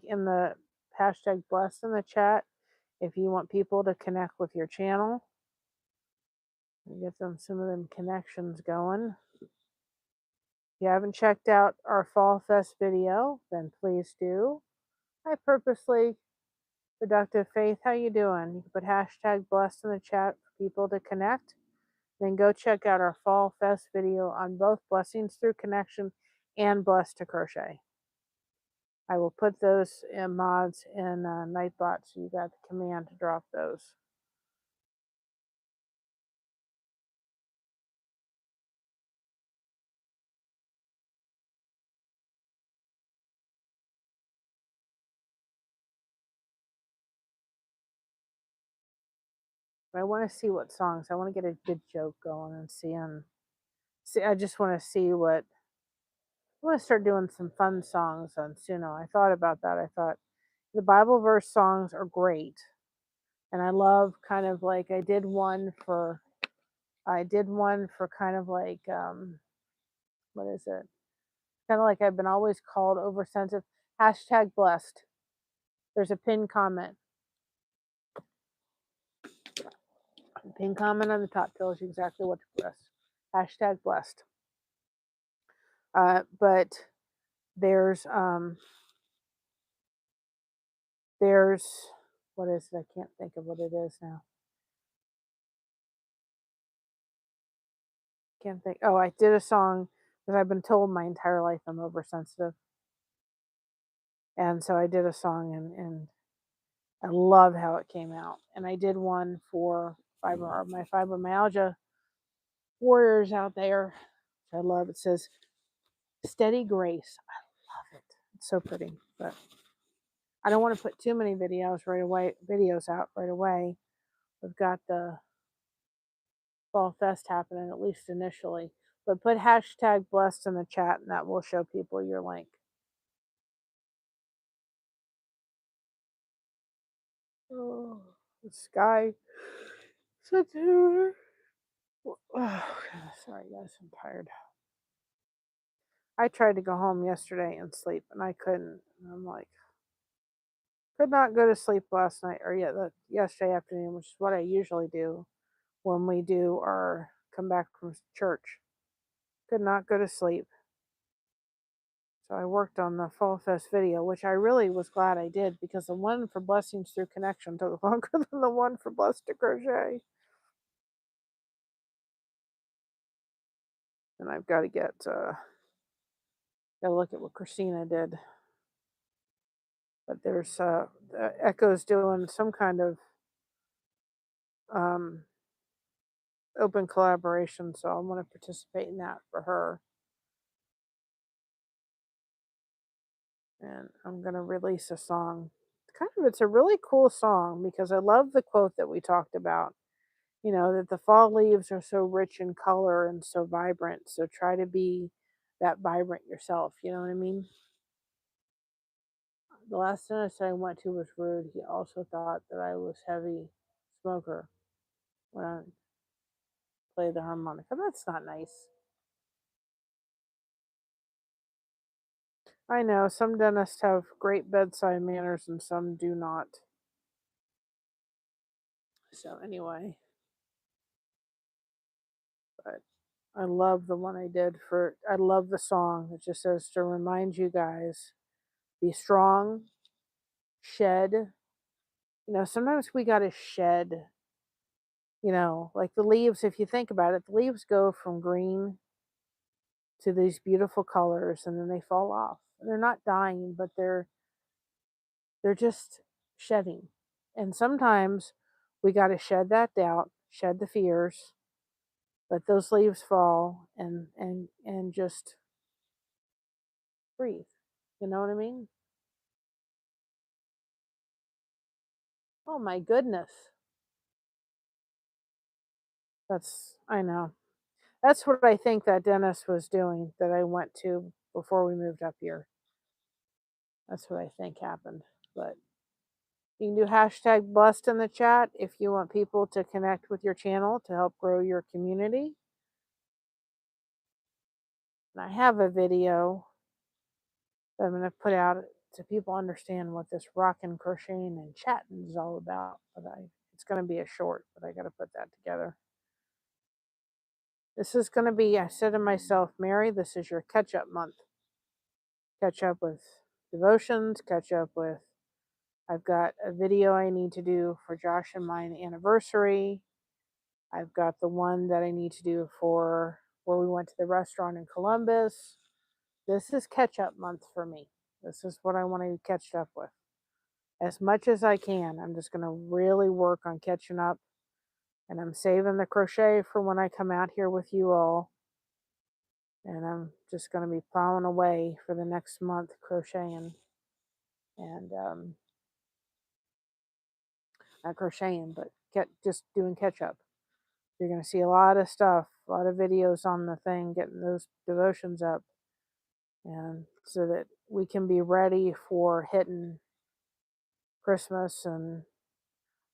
[SPEAKER 1] blessed in the chat if you want people to connect with your channel and get some of them connections going. If you haven't checked out our Fall Fest video, then please do. I purposely productive faith, how you doing? You can put hashtag blessed in the chat for people to connect. Then go check out our Fall Fest video on both Blessings Through Connection and Blessed to Crochet. I will put those in mods in Nightbot, so you got the command to drop those. But I want to see what songs. I want to get a good joke going and see. I just want to see what. I want to start doing some fun songs on Suno. I thought about that. I thought the Bible verse songs are great, and I love kind of like I did one for kind of like what is it? Kind of like I've been always called oversensitive. Hashtag blessed. There's a pinned comment. The pinned comment on the top tells you exactly what to press. Hashtag blessed. But there's what is it? I can't think of what it is now. Can't think. Oh, I did a song because I've been told my entire life I'm oversensitive, and so I did a song, and I love how it came out. And I did one for my fibromyalgia warriors out there. I love. It says steady grace. I love it. It's so pretty, but I don't want to put too many videos out right away. We've got the Fall Fest happening, at least initially. But put hashtag blessed in the chat and that will show people your link. Oh, the sky. September. Oh, God, sorry guys, I'm tired. I tried to go home yesterday and sleep and I couldn't. And I'm like, could not go to sleep last night or yesterday afternoon, which is what I usually do when we do our come back from church. Could not go to sleep. So I worked on the Fall Fest video, which I really was glad I did because the one for Blessings Through Connection took longer than the one for Blessed to Crochet. And I've got to gotta look at what Christina did. But there's Echo's doing some kind of open collaboration, so I want to participate in that for her. And I'm gonna release a song. It's a really cool song because I love the quote that we talked about. You know, that the fall leaves are so rich in color and so vibrant. So try to be that vibrant yourself. You know what I mean? The last dentist I went to was rude. He also thought that I was heavy smoker when I played the harmonica. That's not nice. I know some dentists have great bedside manners and some do not. So anyway, but I love the one I did I love the song. It just says to remind you guys, be strong, shed. You know, sometimes we got to shed, you know, like the leaves, if you think about it, the leaves go from green to these beautiful colors and then they fall off. They're not dying, but they're just shedding. And sometimes we got to shed that doubt, shed the fears, let those leaves fall and just breathe. You know what I mean? Oh my goodness. I know. That's what I think that dentist was doing that I went to before we moved up here. That's what I think happened. But you can do hashtag blessed in the chat if you want people to connect with your channel to help grow your community. And I have a video that I'm going to put out so people understand what this rockin' crocheting and chatting is all about. But it's going to be a short, but I got to put that together. This is going to be, I said to myself, Mary, this is your catch up month. Catch up with devotions, catch up with, I've got a video I need to do for Josh and mine anniversary. I've got the one that I need to do for where we went to the restaurant in Columbus. This is catch up month for me. This is what I want to catch up with. As much as I can, I'm just going to really work on catching up. And I'm saving the crochet for when I come out here with you all. And I'm just going to be plowing away for the next month crocheting. And not crocheting, but just doing catch up. You're going to see a lot of stuff, a lot of videos on the thing, getting those devotions up. And so that we can be ready for hitting Christmas. And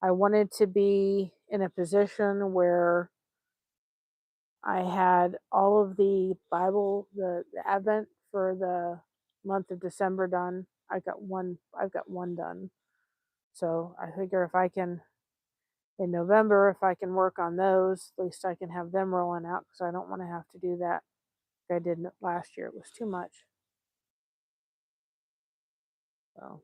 [SPEAKER 1] I wanted to be in a position where I had all of the Bible, the Advent for the month of December done. I've got one done. So I figure if I can, in November, if I can work on those, at least I can have them rolling out because I don't want to have to do that like I did last year. It was too much. So.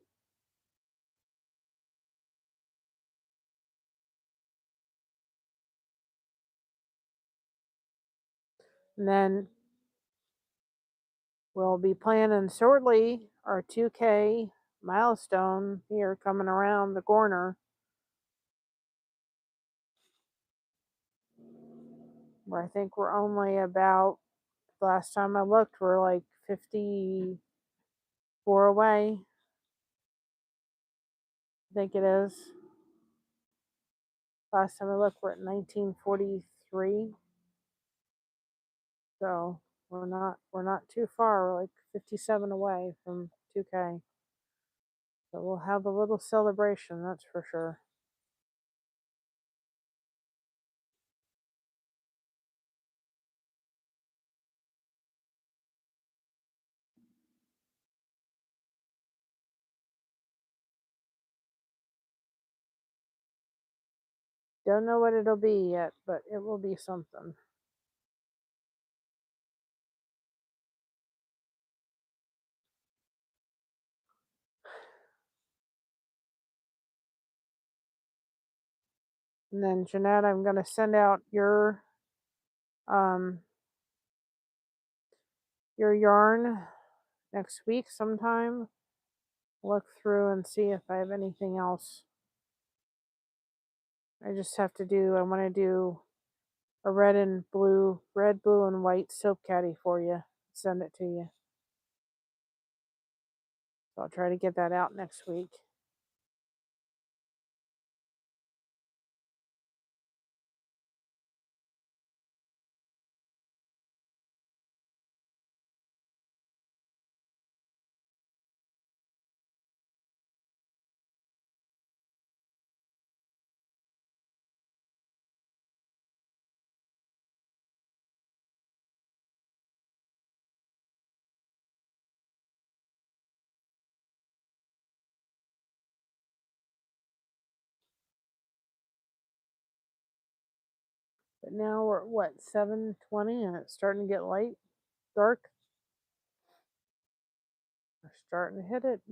[SPEAKER 1] And then we'll be planning shortly our 2K milestone here coming around the corner. Where I think we're only about, last time I looked, we're like 54 away. I think it is. Last time I looked, we're at 1943. 3. So we're not too far. We're like 57 away from 2K. So we'll have a little celebration, that's for sure. Don't know what it'll be yet, but it will be something. And then Jeanette, I'm going to send out um your yarn next week sometime. Look through and see if I have anything else. I just have to do, I want to do a red, blue, and white silk caddy for you. Send it to you. So I'll try to get that out next week. But now we're at what, 7:20, and it's starting to get light, dark. We're starting to hit it.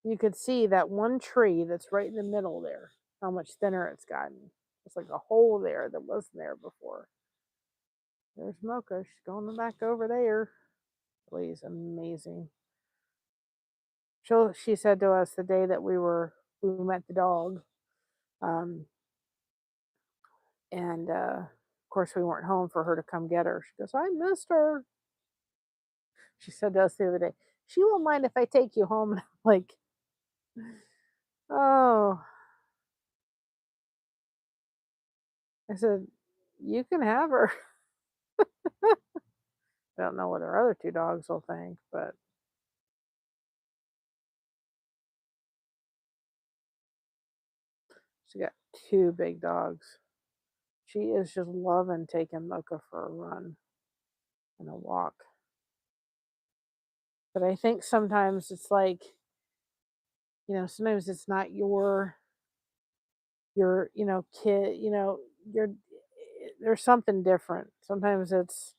[SPEAKER 1] You could see that one tree that's right in the middle there, how much thinner it's gotten. It's like a hole there that wasn't there before. There's Mocha. She's going back over there. Please, amazing. She said to us the day that we met the dog, and of course we weren't home for her to come get her. She goes, I missed her. She said to us the other day, she won't mind if I take you home. And I'm like, oh. I said, you can have her. I don't know what our other 2 dogs will think, but she got 2 big dogs. She is just loving taking Mocha for a run and a walk. But I think sometimes it's like, sometimes it's not your kid, there's something different. Sometimes it's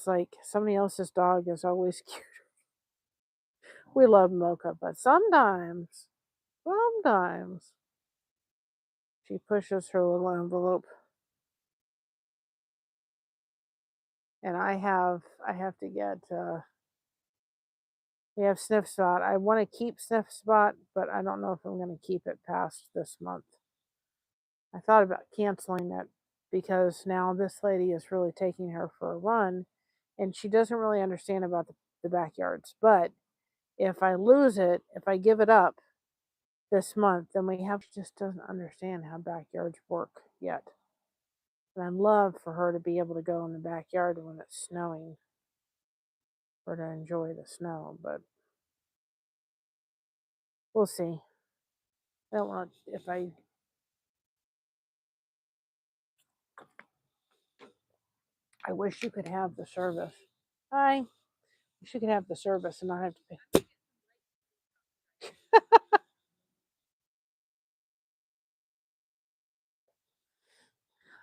[SPEAKER 1] like somebody else's dog is always cute. We love Mocha, but sometimes she pushes her little envelope. And I have to get we have Sniff Spot. I want to keep Sniff Spot, but I don't know if I'm going to keep it past this month. I thought about canceling it because now this lady is really taking her for a run, and she doesn't really understand about the backyards. But if I lose it, if I give it up this month, then she just doesn't understand how backyards work yet. And I'd love for her to be able to go in the backyard when it's snowing, or to enjoy the snow, but we'll see. I don't want if I wish you could have the service. I wish you could have the service and not have to pay.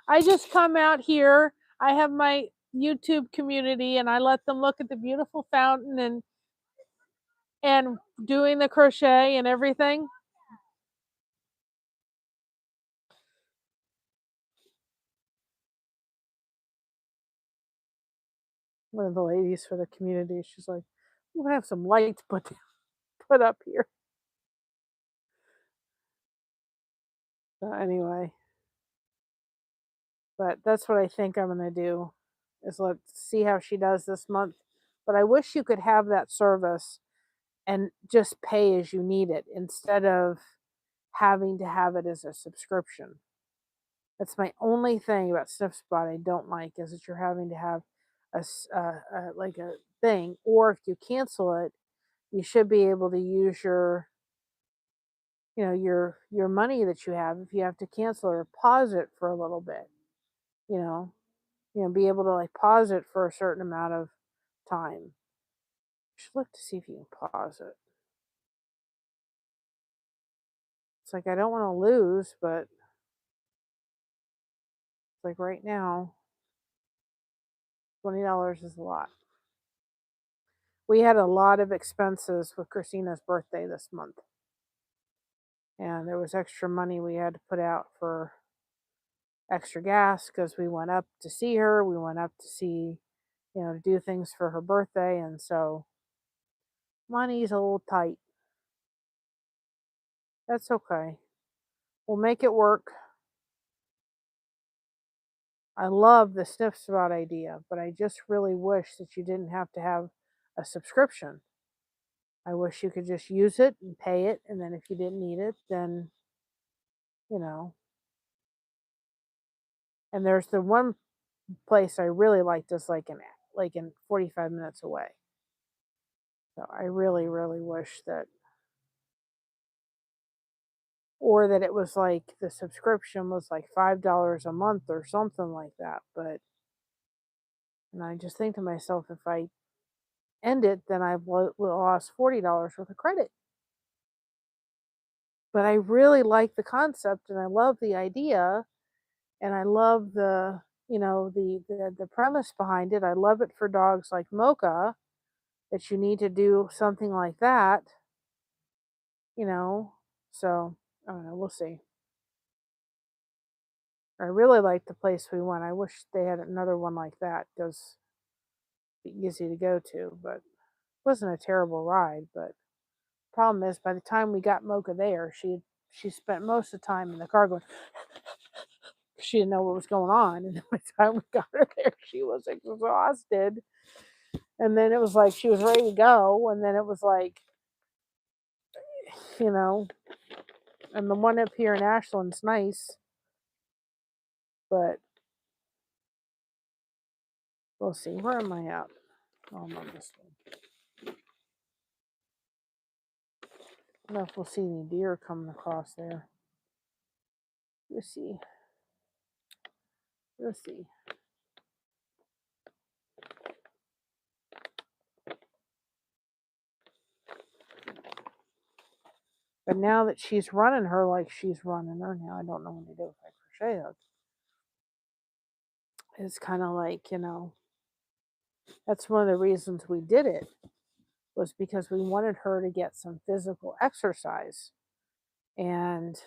[SPEAKER 1] I just come out here. I have my YouTube community and I let them look at the beautiful fountain and doing the crochet and everything. One of the ladies for the community, she's like, we're gonna have some lights put up here. So anyway, but that's what I think I'm gonna do, is let's see how she does this month. But I wish you could have that service and just pay as you need it instead of having to have it as a subscription. That's my only thing about Sniff Spot I don't like, is that you're having to have like a thing, or if you cancel it, you should be able to use your, your money that you have, if you have to cancel or pause it for a little bit, you know, be able to like pause it for a certain amount of time. You should look to see if you can pause it. It's like I don't want to lose, but it's like right now, $20 is a lot. We had a lot of expenses with Christina's birthday this month, and there was extra money we had to put out for extra gas because we went up to see her. We went up to see, to do things for her birthday, and so money's a little tight. That's okay. We'll make it work. I love the Sniff Spot idea, but I just really wish that you didn't have to have a subscription. I wish you could just use it and pay it, and then if you didn't need it, then, you know. And there's the one place I really liked is like in 45 minutes away. So I really, really wish that, or that it was like the subscription was like $5 a month or something like that. But, and I just think to myself, if I end it, then I've lost $40 worth of credit. But I really like the concept, and I love the idea, and I love the, the premise behind it. I love it for dogs like Mocha, that you need to do something like that, you know. So I don't know, we'll see. I really like the place we went. I wish they had another one like that, because it'd be easy to go to, but it wasn't a terrible ride. But problem is, by the time we got Mocha there, she spent most of the time in the car going, she didn't know what was going on. And by the time we got her there, she was exhausted. And then it was like she was ready to go. And then it was like, you know, and the one up here in Ashland's nice, but we'll see. Where am I at? Oh, I'm on this one. I don't know if we'll see any deer coming across there. Let's see. Let's see. But now that she's running her like she's running her now, I don't know what to do with my crochet hook. It's kind of like, that's one of the reasons we did it, was because we wanted her to get some physical exercise. And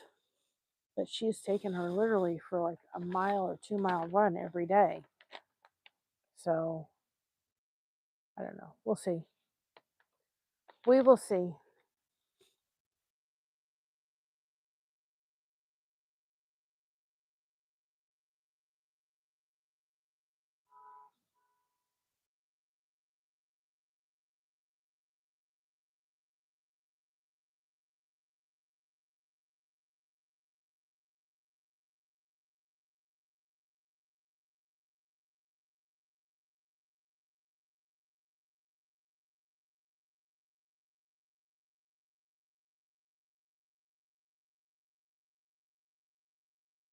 [SPEAKER 1] that she's taken her literally for like a mile or 2 mile run every day. So I don't know. We'll see. We will see.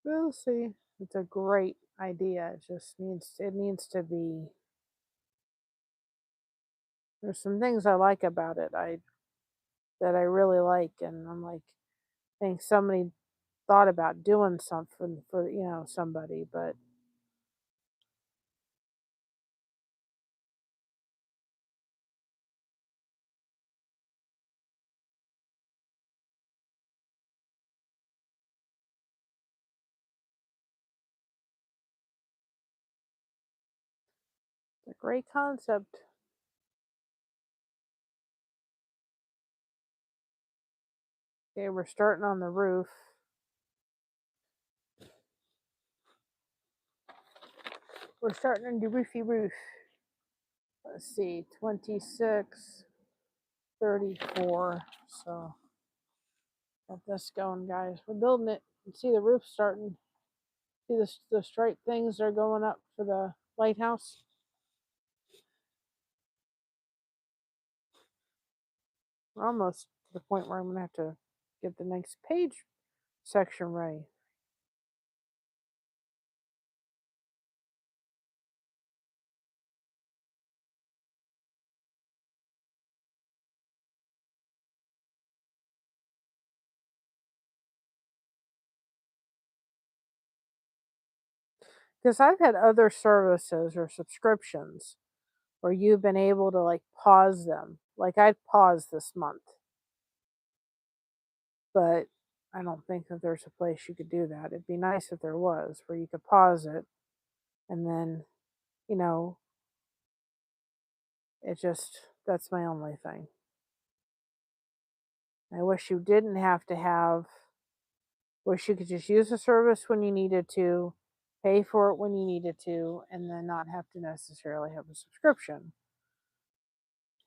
[SPEAKER 1] We'll see. It's a great idea. It needs to be. There's some things I like about it. That I really like, and I'm like, I think somebody thought about doing something for somebody, but it's a great concept. Okay, we're starting on the roof. We're starting on the roofy roof. Let's see, 26, 34. So got this going, guys. We're building it. You can see the roof starting. See the straight things that are going up for the lighthouse? We're almost to the point where I'm going to have to get the next page section ready. Because I've had other services or subscriptions where you've been able to like pause them. Like I'd pause this month, but I don't think that there's a place you could do that. It'd be nice if there was where you could pause it and then, you know, it just, that's my only thing. I wish you didn't have to have, wish you could just use the service when you needed to, pay for it when you needed to, and then not have to necessarily have a subscription.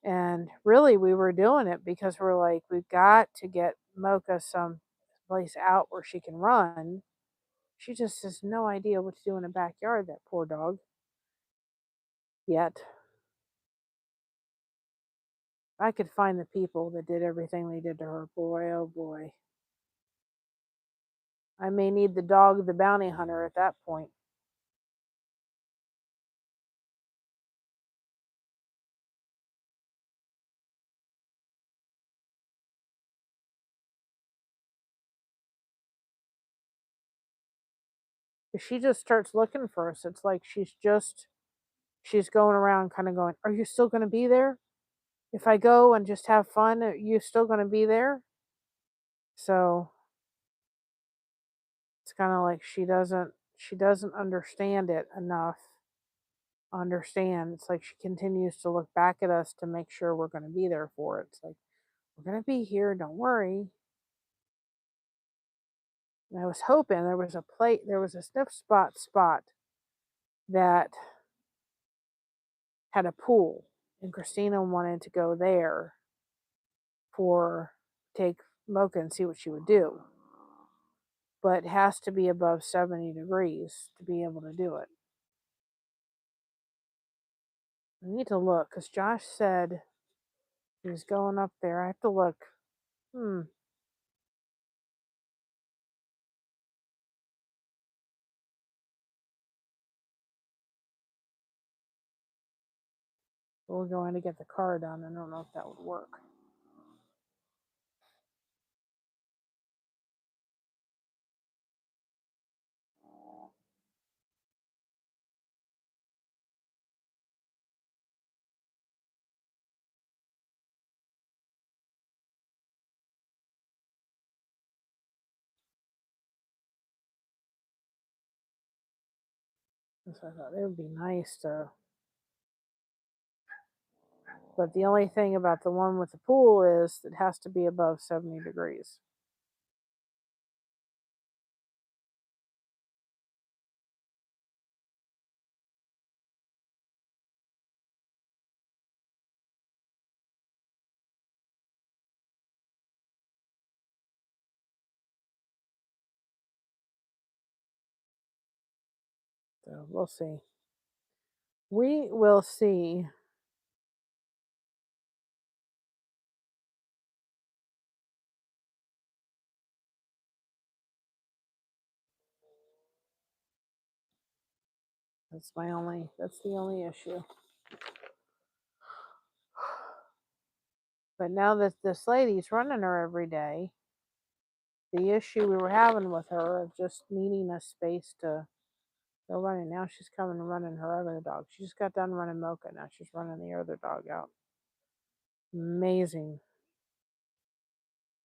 [SPEAKER 1] And really, we were doing it because we're like, we've got to get Mocha some place out where she can run. She just has no idea what to do in the backyard, that poor dog. Yet, if I could find the people that did everything they did to her, boy, oh boy. I may need the dog, the bounty hunter at that point. If she just starts looking for us, it's like she's going around kind of going, are you still going to be there? If I go and just have fun, are you still going to be there? So it's kind of like she doesn't understand it enough. Understand. It's like she continues to look back at us to make sure we're going to be there for it. It's like, we're going to be here, don't worry. And I was hoping there was a sniff spot that had a pool, and Christina wanted to go there for take Mocha and see what she would do. But it has to be above 70 degrees to be able to do it. I need to look because Josh said he was going up there. I have to look. We're going to get the car done. I don't know if that would work. So I thought it would be nice to. But the only thing about the one with the pool is it has to be above 70 degrees. So we'll see. We will see. That's the only issue. But now that this lady's running her every day, the issue we were having with her of just needing a space to go running. Now she's coming and running her other dog. She just got done running Mocha. Now she's running the other dog out. Amazing.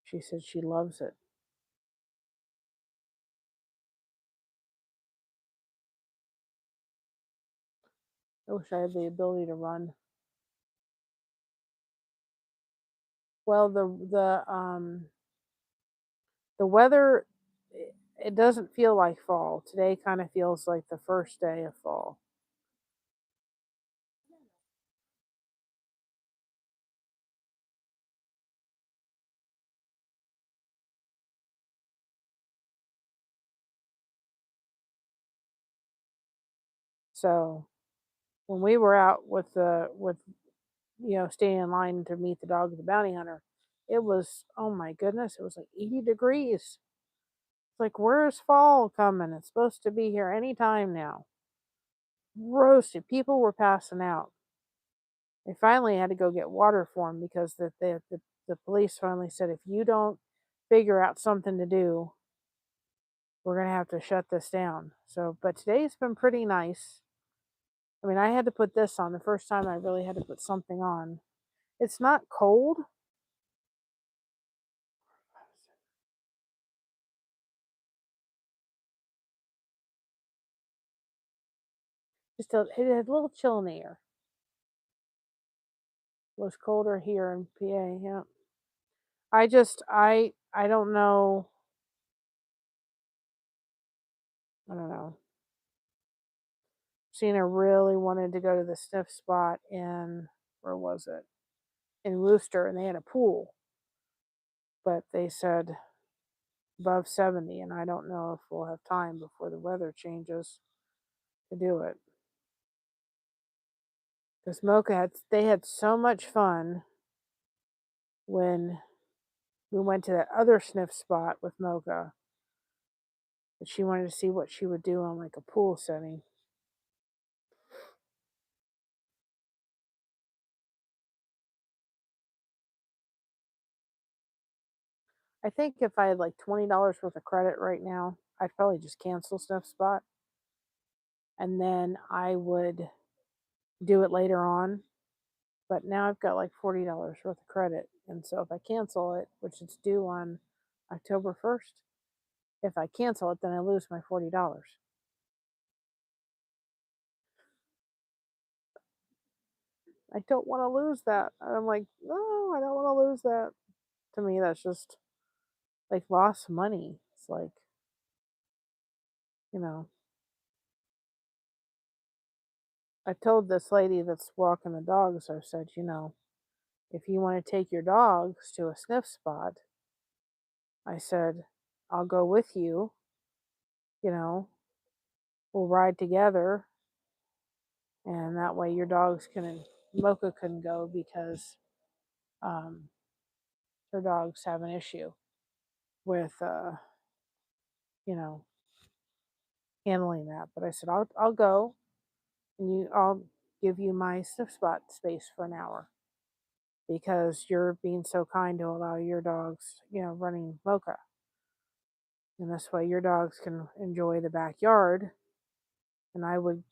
[SPEAKER 1] She said she loves it. I wish I had the ability to run. Well, the weather, it doesn't feel like fall. Today kind of feels like the first day of fall. So when we were out with staying in line to meet the dog of the bounty hunter, it was, oh my goodness, it was like 80 degrees. It's like, where's fall coming? It's supposed to be here any time now. Roasted. People were passing out. They finally had to go get water for them because the police finally said, if you don't figure out something to do, we're going to have to shut this down. So, but today's been pretty nice. I mean, I had to put this on the first time I really had to put something on. It's not cold. It had a little chill in the air. It was colder here in PA. Yeah. I don't know. I don't know. Cena really wanted to go to the sniff spot in, where was it? In Worcester, and they had a pool, but they said above 70, and I don't know if we'll have time before the weather changes to do it. Because they had so much fun when we went to that other sniff spot with Mocha, that she wanted to see what she would do on like a pool setting. I think if I had like $20 worth of credit right now, I'd probably just cancel Sniff Spot, and then I would do it later on. But now I've got like $40 worth of credit, and so if I cancel it, which it's due on October 1st, if I cancel it, then I lose my $40. I don't want to lose that. I'm like, no, I don't want to lose that. To me, that's just like lost money. It's like, you know, I told this lady that's walking the dogs, I said, if you want to take your dogs to a sniff spot, I said, I'll go with you, you know, we'll ride together, and that way your dogs Mocha couldn't go because um, her dogs have an issue with, you know, handling that. But I said, I'll go, and I'll give you my sniff spot space for an hour because you're being so kind to allow your dogs, running Mocha. And this way your dogs can enjoy the backyard. And I would,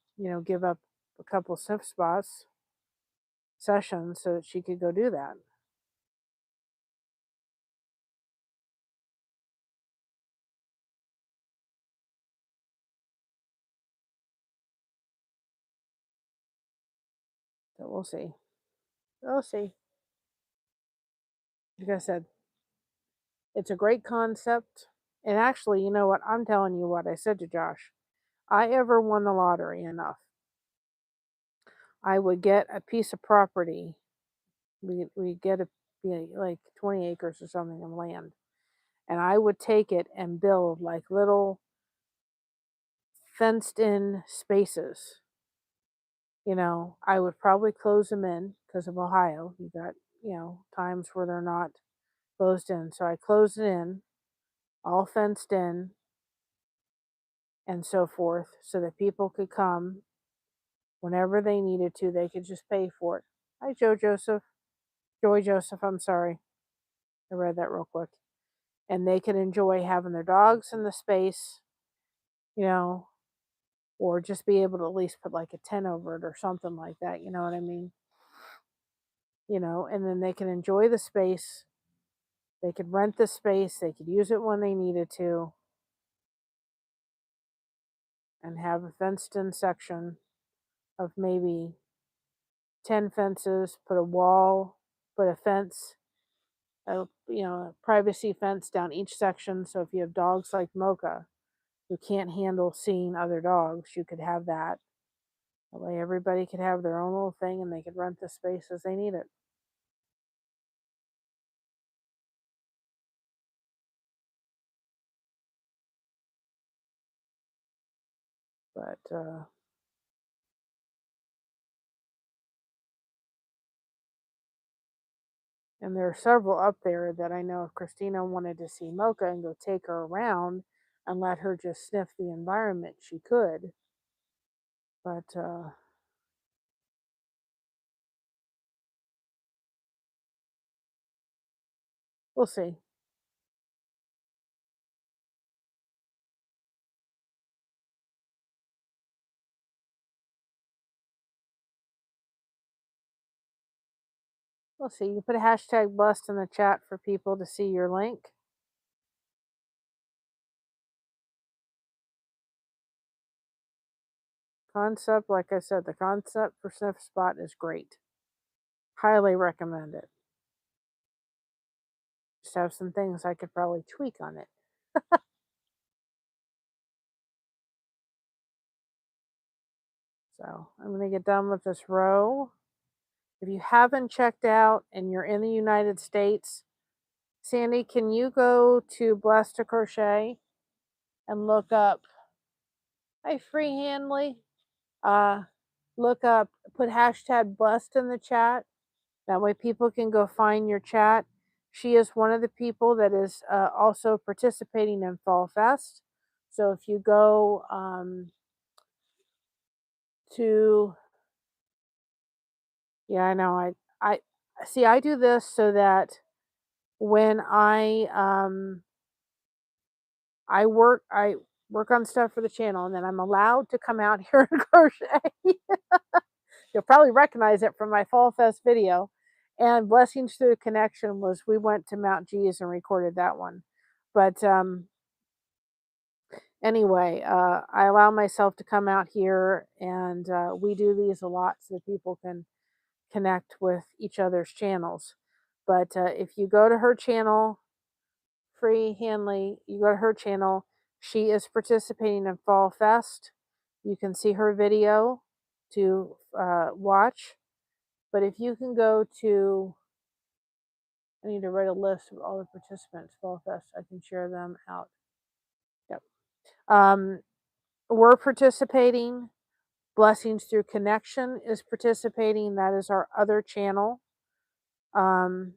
[SPEAKER 1] give up a couple sniff spots sessions so that she could go do that. So we'll see. We'll see. Like I said, it's a great concept. And actually, you know what? I'm telling you what I said to Josh. I ever won the lottery enough, I would get a piece of property. We get like 20 acres or something of land, and I would take it and build like little fenced in spaces. I would probably close them in because of Ohio. You got, times where they're not closed in. So I closed it in, all fenced in, and so forth, so that people could come whenever they needed to. They could just pay for it. Hi, Joy Joseph, I'm sorry. I read that real quick. And they could enjoy having their dogs in the space, you know, or just be able to at least put like a tent over it or something like that. You know what I mean? And then they can enjoy the space. They could rent the space. They could use it when they needed to, and have a fenced in section of maybe 10 fences, put a wall, put a fence, a privacy fence down each section. So if you have dogs like Mocha who can't handle seeing other dogs, you could have that. That way everybody could have their own little thing and they could rent the space as they need it. But And there are several up there that I know if Christina wanted to see Mocha and go take her around and let her just sniff the environment, she could. But we'll see. We'll see. You put a hashtag blessed in the chat for people to see your link. Concept, like I said, the concept for Sniff Spot is great. Highly recommend it. Just have some things I could probably tweak on it. So I'm going to get done with this row. If you haven't checked out and you're in the United States, Sandy, can you go to Blessed to Crochet and look up, hi Freehandly, look up, put hashtag blessed in the chat. That way people can go find your chat. She is one of the people that is also participating in Fall Fest. So if you go to, yeah, I know, I see, I do this so that when I work on stuff for the channel, and then I'm allowed to come out here and crochet. You'll probably recognize it from my Fall Fest video. And Blessings Through the Connection was, we went to Mount Gees and recorded that one. But anyway, I allow myself to come out here, and we do these a lot so that people can connect with each other's channels. But if you go to her channel, Free Hanley, you go to her channel, she is participating in Fall Fest. You can see her video to watch. But if you can go to, I need to write a list of all the participants, Fall Fest. I can share them out. Yep. We're participating. Blessings Through Connection is participating. That is our other channel. And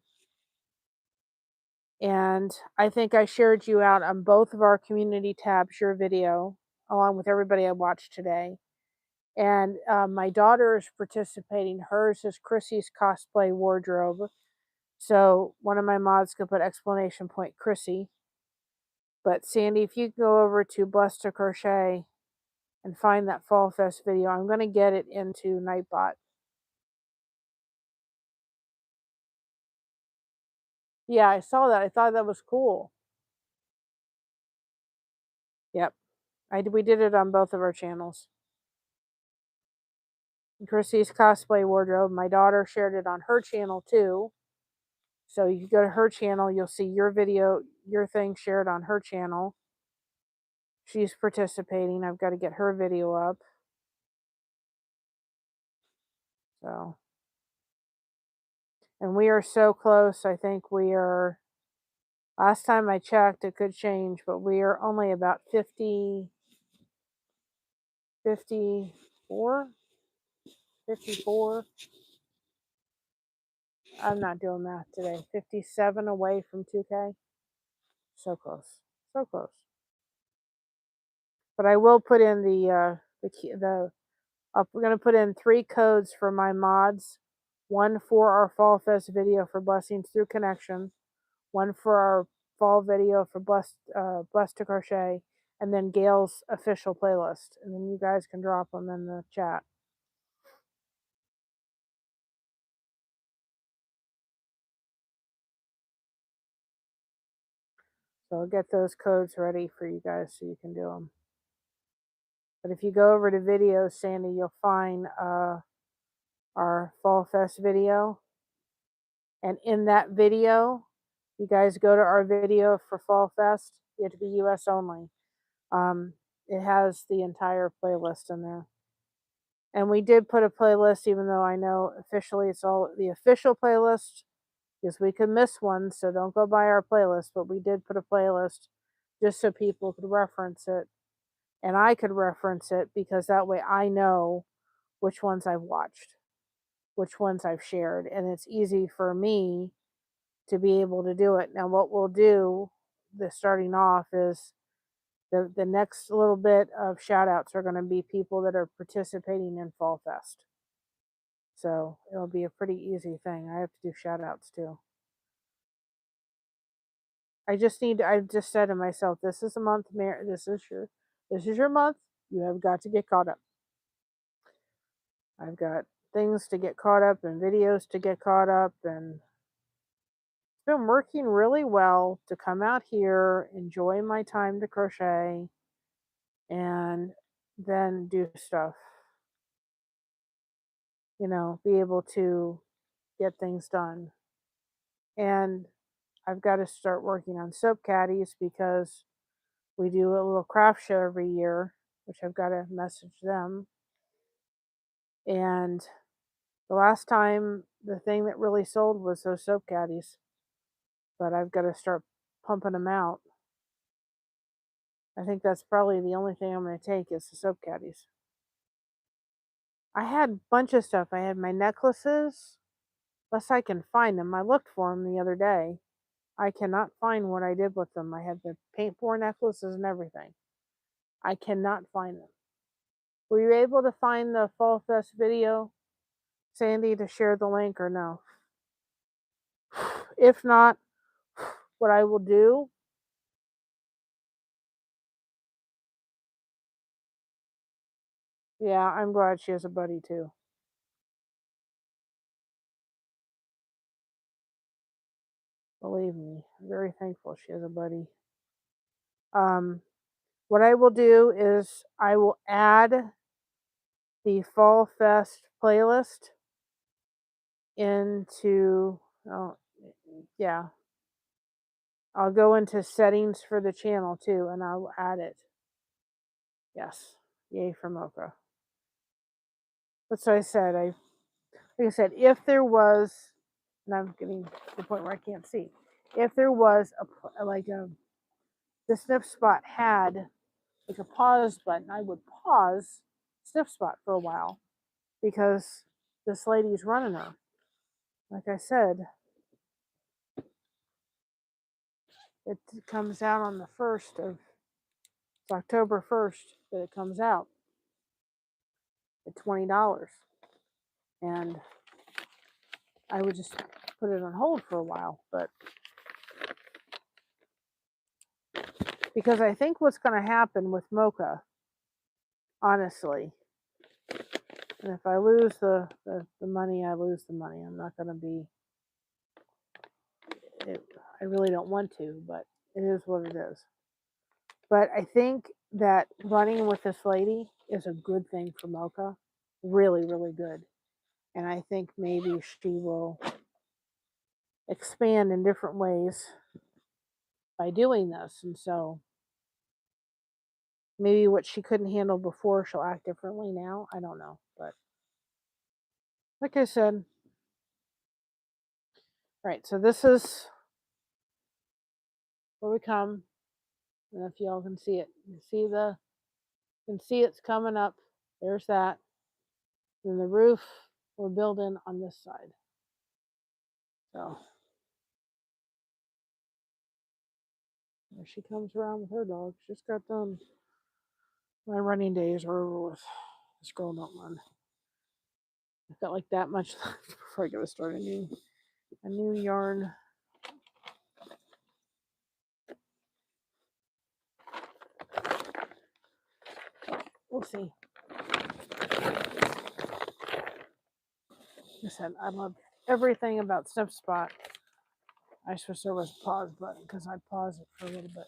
[SPEAKER 1] I think I shared you out on both of our community tabs, your video, along with everybody I watched today. And my daughter is participating. Hers is Chrissy's Cosplay Wardrobe. So one of my mods could put exclamation point Chrissy. But Sandy, if you go over to Blessed to Crochet and find that Fall Fest video, I'm going to get it into Nightbot. Yeah, I saw that. I thought that was cool. Yep. We did it on both of our channels. Chrissy's Cosplay Wardrobe. My daughter shared it on her channel too. So you go to her channel, you'll see your video, your thing shared on her channel. She's participating. I've got to get her video up. So, and we are so close. I think we are, last time I checked, it could change, but we are only about 54, 54. I'm not doing math today. 57 away from 2K. So close. So close. But I will put in we're going to put in 3 codes for my mods. One for our Fall Fest video for Blessings Through Connection. One for our fall video for Blessed to Crochet. And then Gail's official playlist. And then you guys can drop them in the chat. So I'll get those codes ready for you guys so you can do them. But if you go over to videos, Sandy, you'll find our Fall Fest video. And in that video, you guys go to our video for Fall Fest. You have to be US only. It has the entire playlist in there. And we did put a playlist, even though I know officially it's all the official playlist, because we could miss one, so don't go by our playlist. But we did put a playlist just so people could reference it. And I could reference it because that way I know which ones I've watched, which ones I've shared. And it's easy for me to be able to do it. Now, what we'll do, the starting off, is the next little bit of shout outs are going to be people that are participating in Fall Fest. So it'll be a pretty easy thing. I have to do shout outs too. I just said to myself, this is a month, this is your month. You have got to get caught up. I've got things to get caught up and videos to get caught up, and it's been working really well to come out here, enjoy my time to crochet, and then do stuff. Be able to get things done. And I've got to start working on soap caddies because we do a little craft show every year, which I've got to message them. And the last time, the thing that really sold was those soap caddies, but I've got to start pumping them out. I think that's probably the only thing I'm going to take is the soap caddies. I had a bunch of stuff. I had my necklaces, unless I can find them. I looked for them the other day. I cannot find what I did with them. I had the paint pour necklaces and everything. I cannot find them. Were you able to find the Fall Fest video, Sandy, to share the link or no? If not, what I will do, yeah, I'm glad she has a buddy too. Believe me, I'm very thankful she has a buddy. What I will do is I will add the Fall Fest playlist into, oh, yeah, I'll go into settings for the channel too, and I'll add it. Yes, yay for Mocha. That's what I said. Like I said, if there was, and I'm getting to the point where I can't see, if there was the Snip Spot had like a pause button, I would pause Snip Spot for a while because this lady's running her. Like I said, it comes out on the 1st of, it's October 1st that it comes out at $20. And I would just put it on hold for a while, but because I think what's going to happen with Mocha, honestly, and if I lose the money, I lose the money. I'm not going to be, I really don't want to, but it is what it is. But I think that running with this lady is a good thing for Mocha. Really, really good. And I think maybe she will expand in different ways by doing this. And so maybe what she couldn't handle before, she'll act differently now. I don't know. But like I said, right, so this is where we come. And if y'all can see it, you can see it's coming up. There's that. And the roof we're building on this side. So there she comes around with her dog. Just got done. My running days are over with. This girl don't run. I've got like that much left before I gotta start a new yarn. We'll see. Like I said, I love everything about Snip Spot. I suppose there was a pause button because I paused it for a little bit.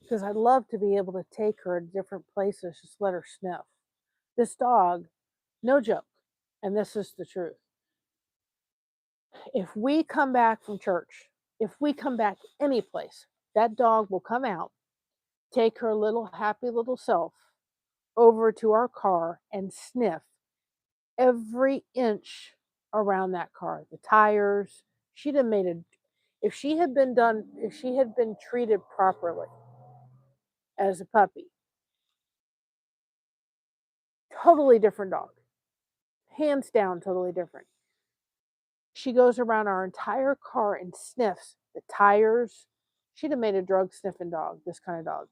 [SPEAKER 1] Because I'd love to be able to take her to different places, just let her sniff. This dog, no joke, and this is the truth. If we come back from church, if we come back any place, that dog will come out, take her little happy little self over to our car and sniff every inch around that car, the tires. She'd have made if she had been treated properly as a puppy, Totally different dog. Hands down, totally different. She goes around our entire car and sniffs the tires. She'd have made a drug sniffing dog, this kind of dog.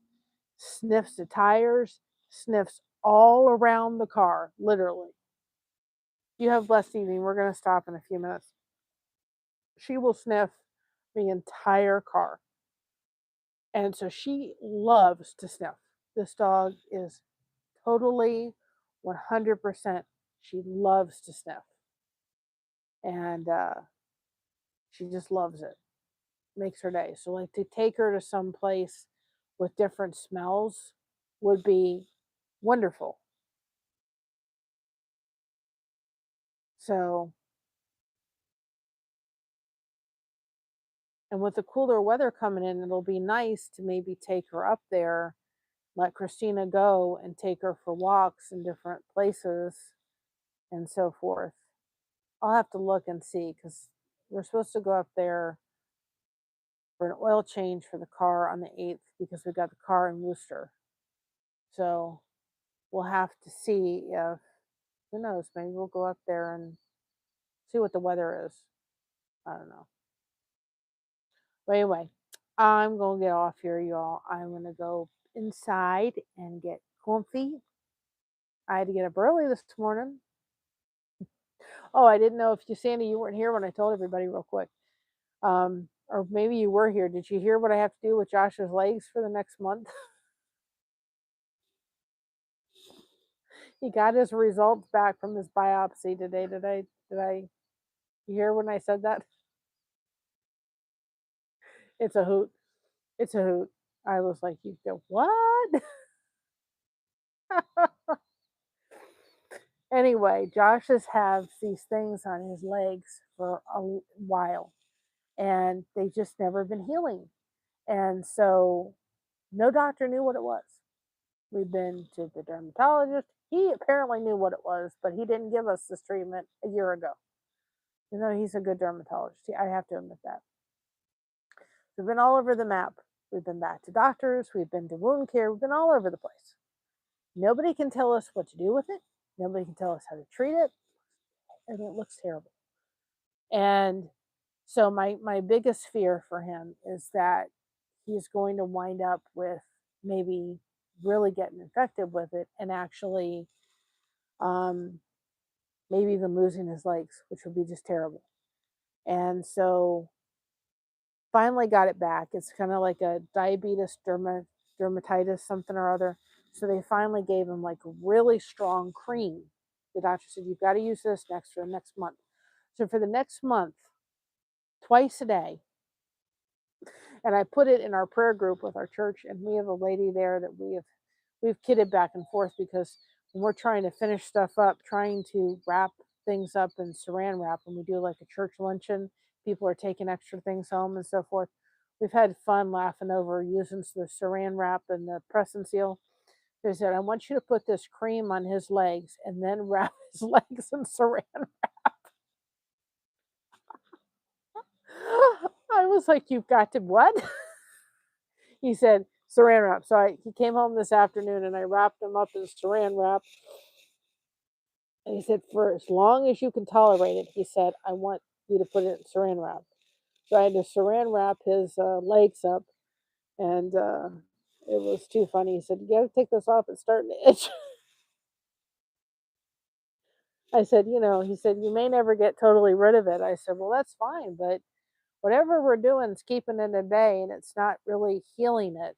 [SPEAKER 1] Sniffs the tires, sniffs all around the car, literally. You have a blessed evening. We're going to stop in a few minutes. She will sniff the entire car. And so she loves to sniff. This dog is totally 100%. She loves to sniff. And she just loves it. Makes her day. So, like, to take her to some place with different smells would be wonderful. So, and with the cooler weather coming in, it'll be nice to maybe take her up there, let Christina go and take her for walks in different places and so forth. I'll have to look and see because we're supposed to go up there for an oil change for the car on the 8th because we got the car in Worcester. So we'll have to see if, who knows, maybe we'll go up there and see what the weather is. I don't know. But anyway, I'm going to get off here, y'all. I'm going to go inside and get comfy. I had to get up early this morning. Oh, I didn't know if you, Sandy, you weren't here when I told everybody real quick. Or maybe you were here. Did you hear what I have to do with Josh's legs for the next month? He got his results back from his biopsy today. Did I you hear when I said that? It's a hoot. It's a hoot. I was like, you go, what? Anyway, Josh has had these things on his legs for a while and they just never been healing. And so no doctor knew what it was. We've been to the dermatologist. He apparently knew what it was, but he didn't give us this treatment a year ago. You know, he's a good dermatologist. I have to admit that. We've been all over the map. We've been back to doctors. We've been to wound care. We've been all over the place. Nobody can tell us what to do with it. Nobody can tell us how to treat it. And it looks terrible. And so my biggest fear for him is that he's going to wind up with maybe really getting infected with it and actually maybe even losing his legs, which would be just terrible. And so finally got it back. It's kind of like a diabetes dermatitis, something or other. So they finally gave him like really strong cream. The doctor said, you've got to use this for the next month. So for the next month, twice a day, and I put it in our prayer group with our church, and we have a lady there that we've kidded back and forth because when we're trying to finish stuff up, trying to wrap things up in saran wrap, when we do like a church luncheon, people are taking extra things home and so forth. We've had fun laughing over using the saran wrap and the press and seal. They said, I want you to put this cream on his legs and then wrap his legs in saran wrap. I was like, you've got to what? He said, saran wrap. So he came home this afternoon and I wrapped him up in saran wrap. And he said, for as long as you can tolerate it, he said, I want you to put it in saran wrap. So I had to saran wrap his legs up. And it was too funny. He said, you got to take this off. It's starting to itch. I said, he said, you may never get totally rid of it. I said, well, that's fine. But whatever we're doing is keeping it at bay and it's not really healing it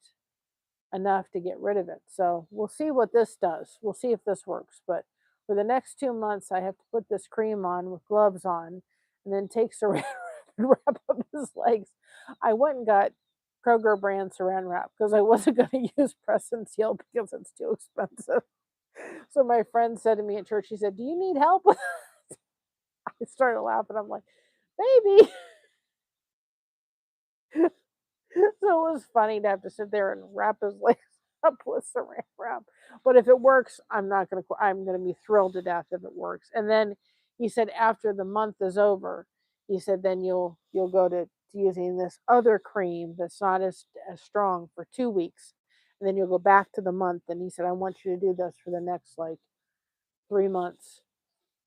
[SPEAKER 1] enough to get rid of it. So we'll see what this does. We'll see if this works. But for the next 2 months, I have to put this cream on with gloves on and then take saran wrap and wrap up his legs. I went and got Kroger brand saran wrap because I wasn't going to use press and seal because it's too expensive. So my friend said to me at church, she said, do you need help with it? I started laughing. I'm like, maybe. So it was funny to have to sit there and wrap his legs up with saran wrap. But if it works, I'm gonna be thrilled to death if it works. And then he said after the month is over, he said then you'll go to using this other cream that's not as strong for 2 weeks. And then you'll go back to the month. And he said, I want you to do this for the next like 3 months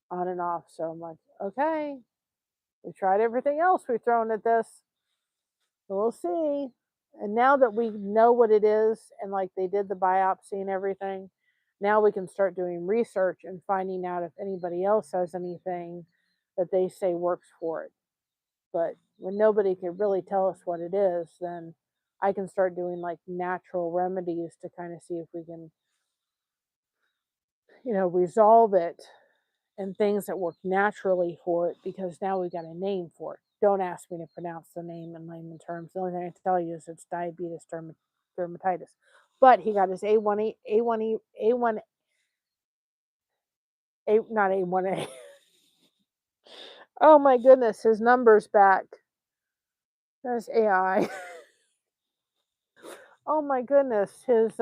[SPEAKER 1] on and off. So I'm like, okay, we tried everything else we've thrown at this. We'll see. And now that we know what it is, and like they did the biopsy and everything, now we can start doing research and finding out if anybody else has anything that they say works for it. But when nobody can really tell us what it is, then I can start doing like natural remedies to kind of see if we can, resolve it, and things that work naturally for it, because now we've got a name for it. Don't ask me to pronounce the name in layman terms. The only thing I can tell you is it's diabetes dermatitis. But he got his A1, not A1A. Oh my goodness, his number's back. That's AI. Oh my goodness, his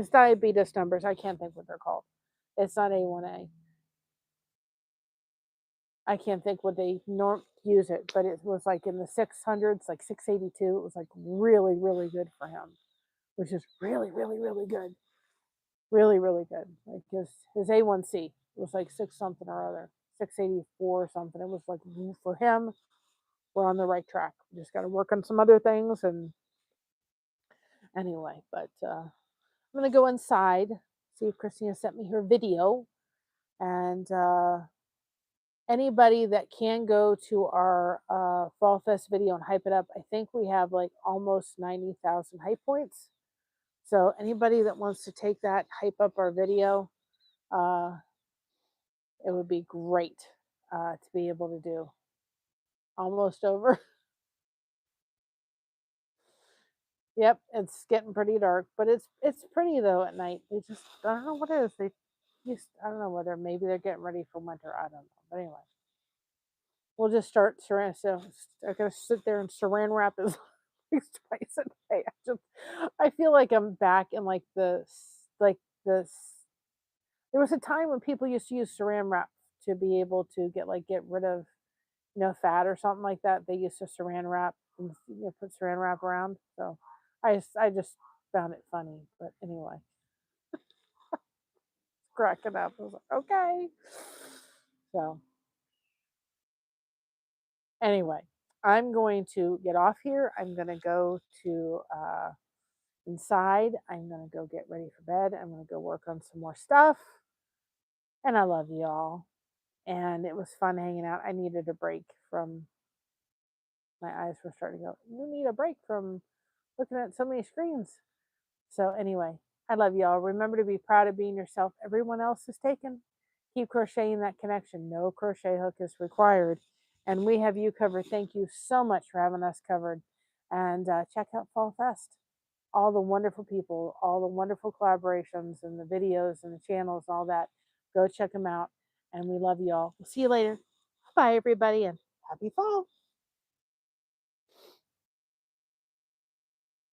[SPEAKER 1] diabetes numbers. I can't think what they're called. It's not A1A. I can't think what they use it, but it was like in the 600s, like 682. It was like really, really good for him, which is really, really, really good. Really, really good. Like his A1C was like six something or other, 684 or something. It was like, for him, we're on the right track. We just got to work on some other things. And anyway, but I'm going to go inside, see if Christina sent me her video. And anybody that can go to our Fall Fest video and hype it up, I think we have like almost 90,000 hype points. So anybody that wants to take that, hype up our video, it would be great to be able to do. Almost over. Yep, it's getting pretty dark, but it's pretty though at night. They just, I don't know what it is. They just, I don't know whether maybe they're getting ready for winter. I don't know. But anyway, we'll just start saran. So I'm gonna sit there and saran wrap his legs twice a day. I feel like I'm back in like this. There was a time when people used to use saran wrap to be able to get rid of fat or something like that. They used to saran wrap and put saran wrap around. So I just found it funny. But anyway, cracking up. I was like, okay. So anyway, I'm going to get off here. I'm going to go to inside. I'm going to go get ready for bed. I'm going to go work on some more stuff. And I love you all. And it was fun hanging out. I needed a break from, my eyes were starting to go, you need a break from looking at so many screens. So anyway, I love y'all. Remember to be proud of being yourself. Everyone else is taken. Keep crocheting that connection. No crochet hook is required. And we have you covered. Thank you so much for having us covered. And check out Fall Fest. All the wonderful people, all the wonderful collaborations and the videos and the channels, all that. Go check them out. And we love you all. We'll see you later. Bye, everybody, and happy fall.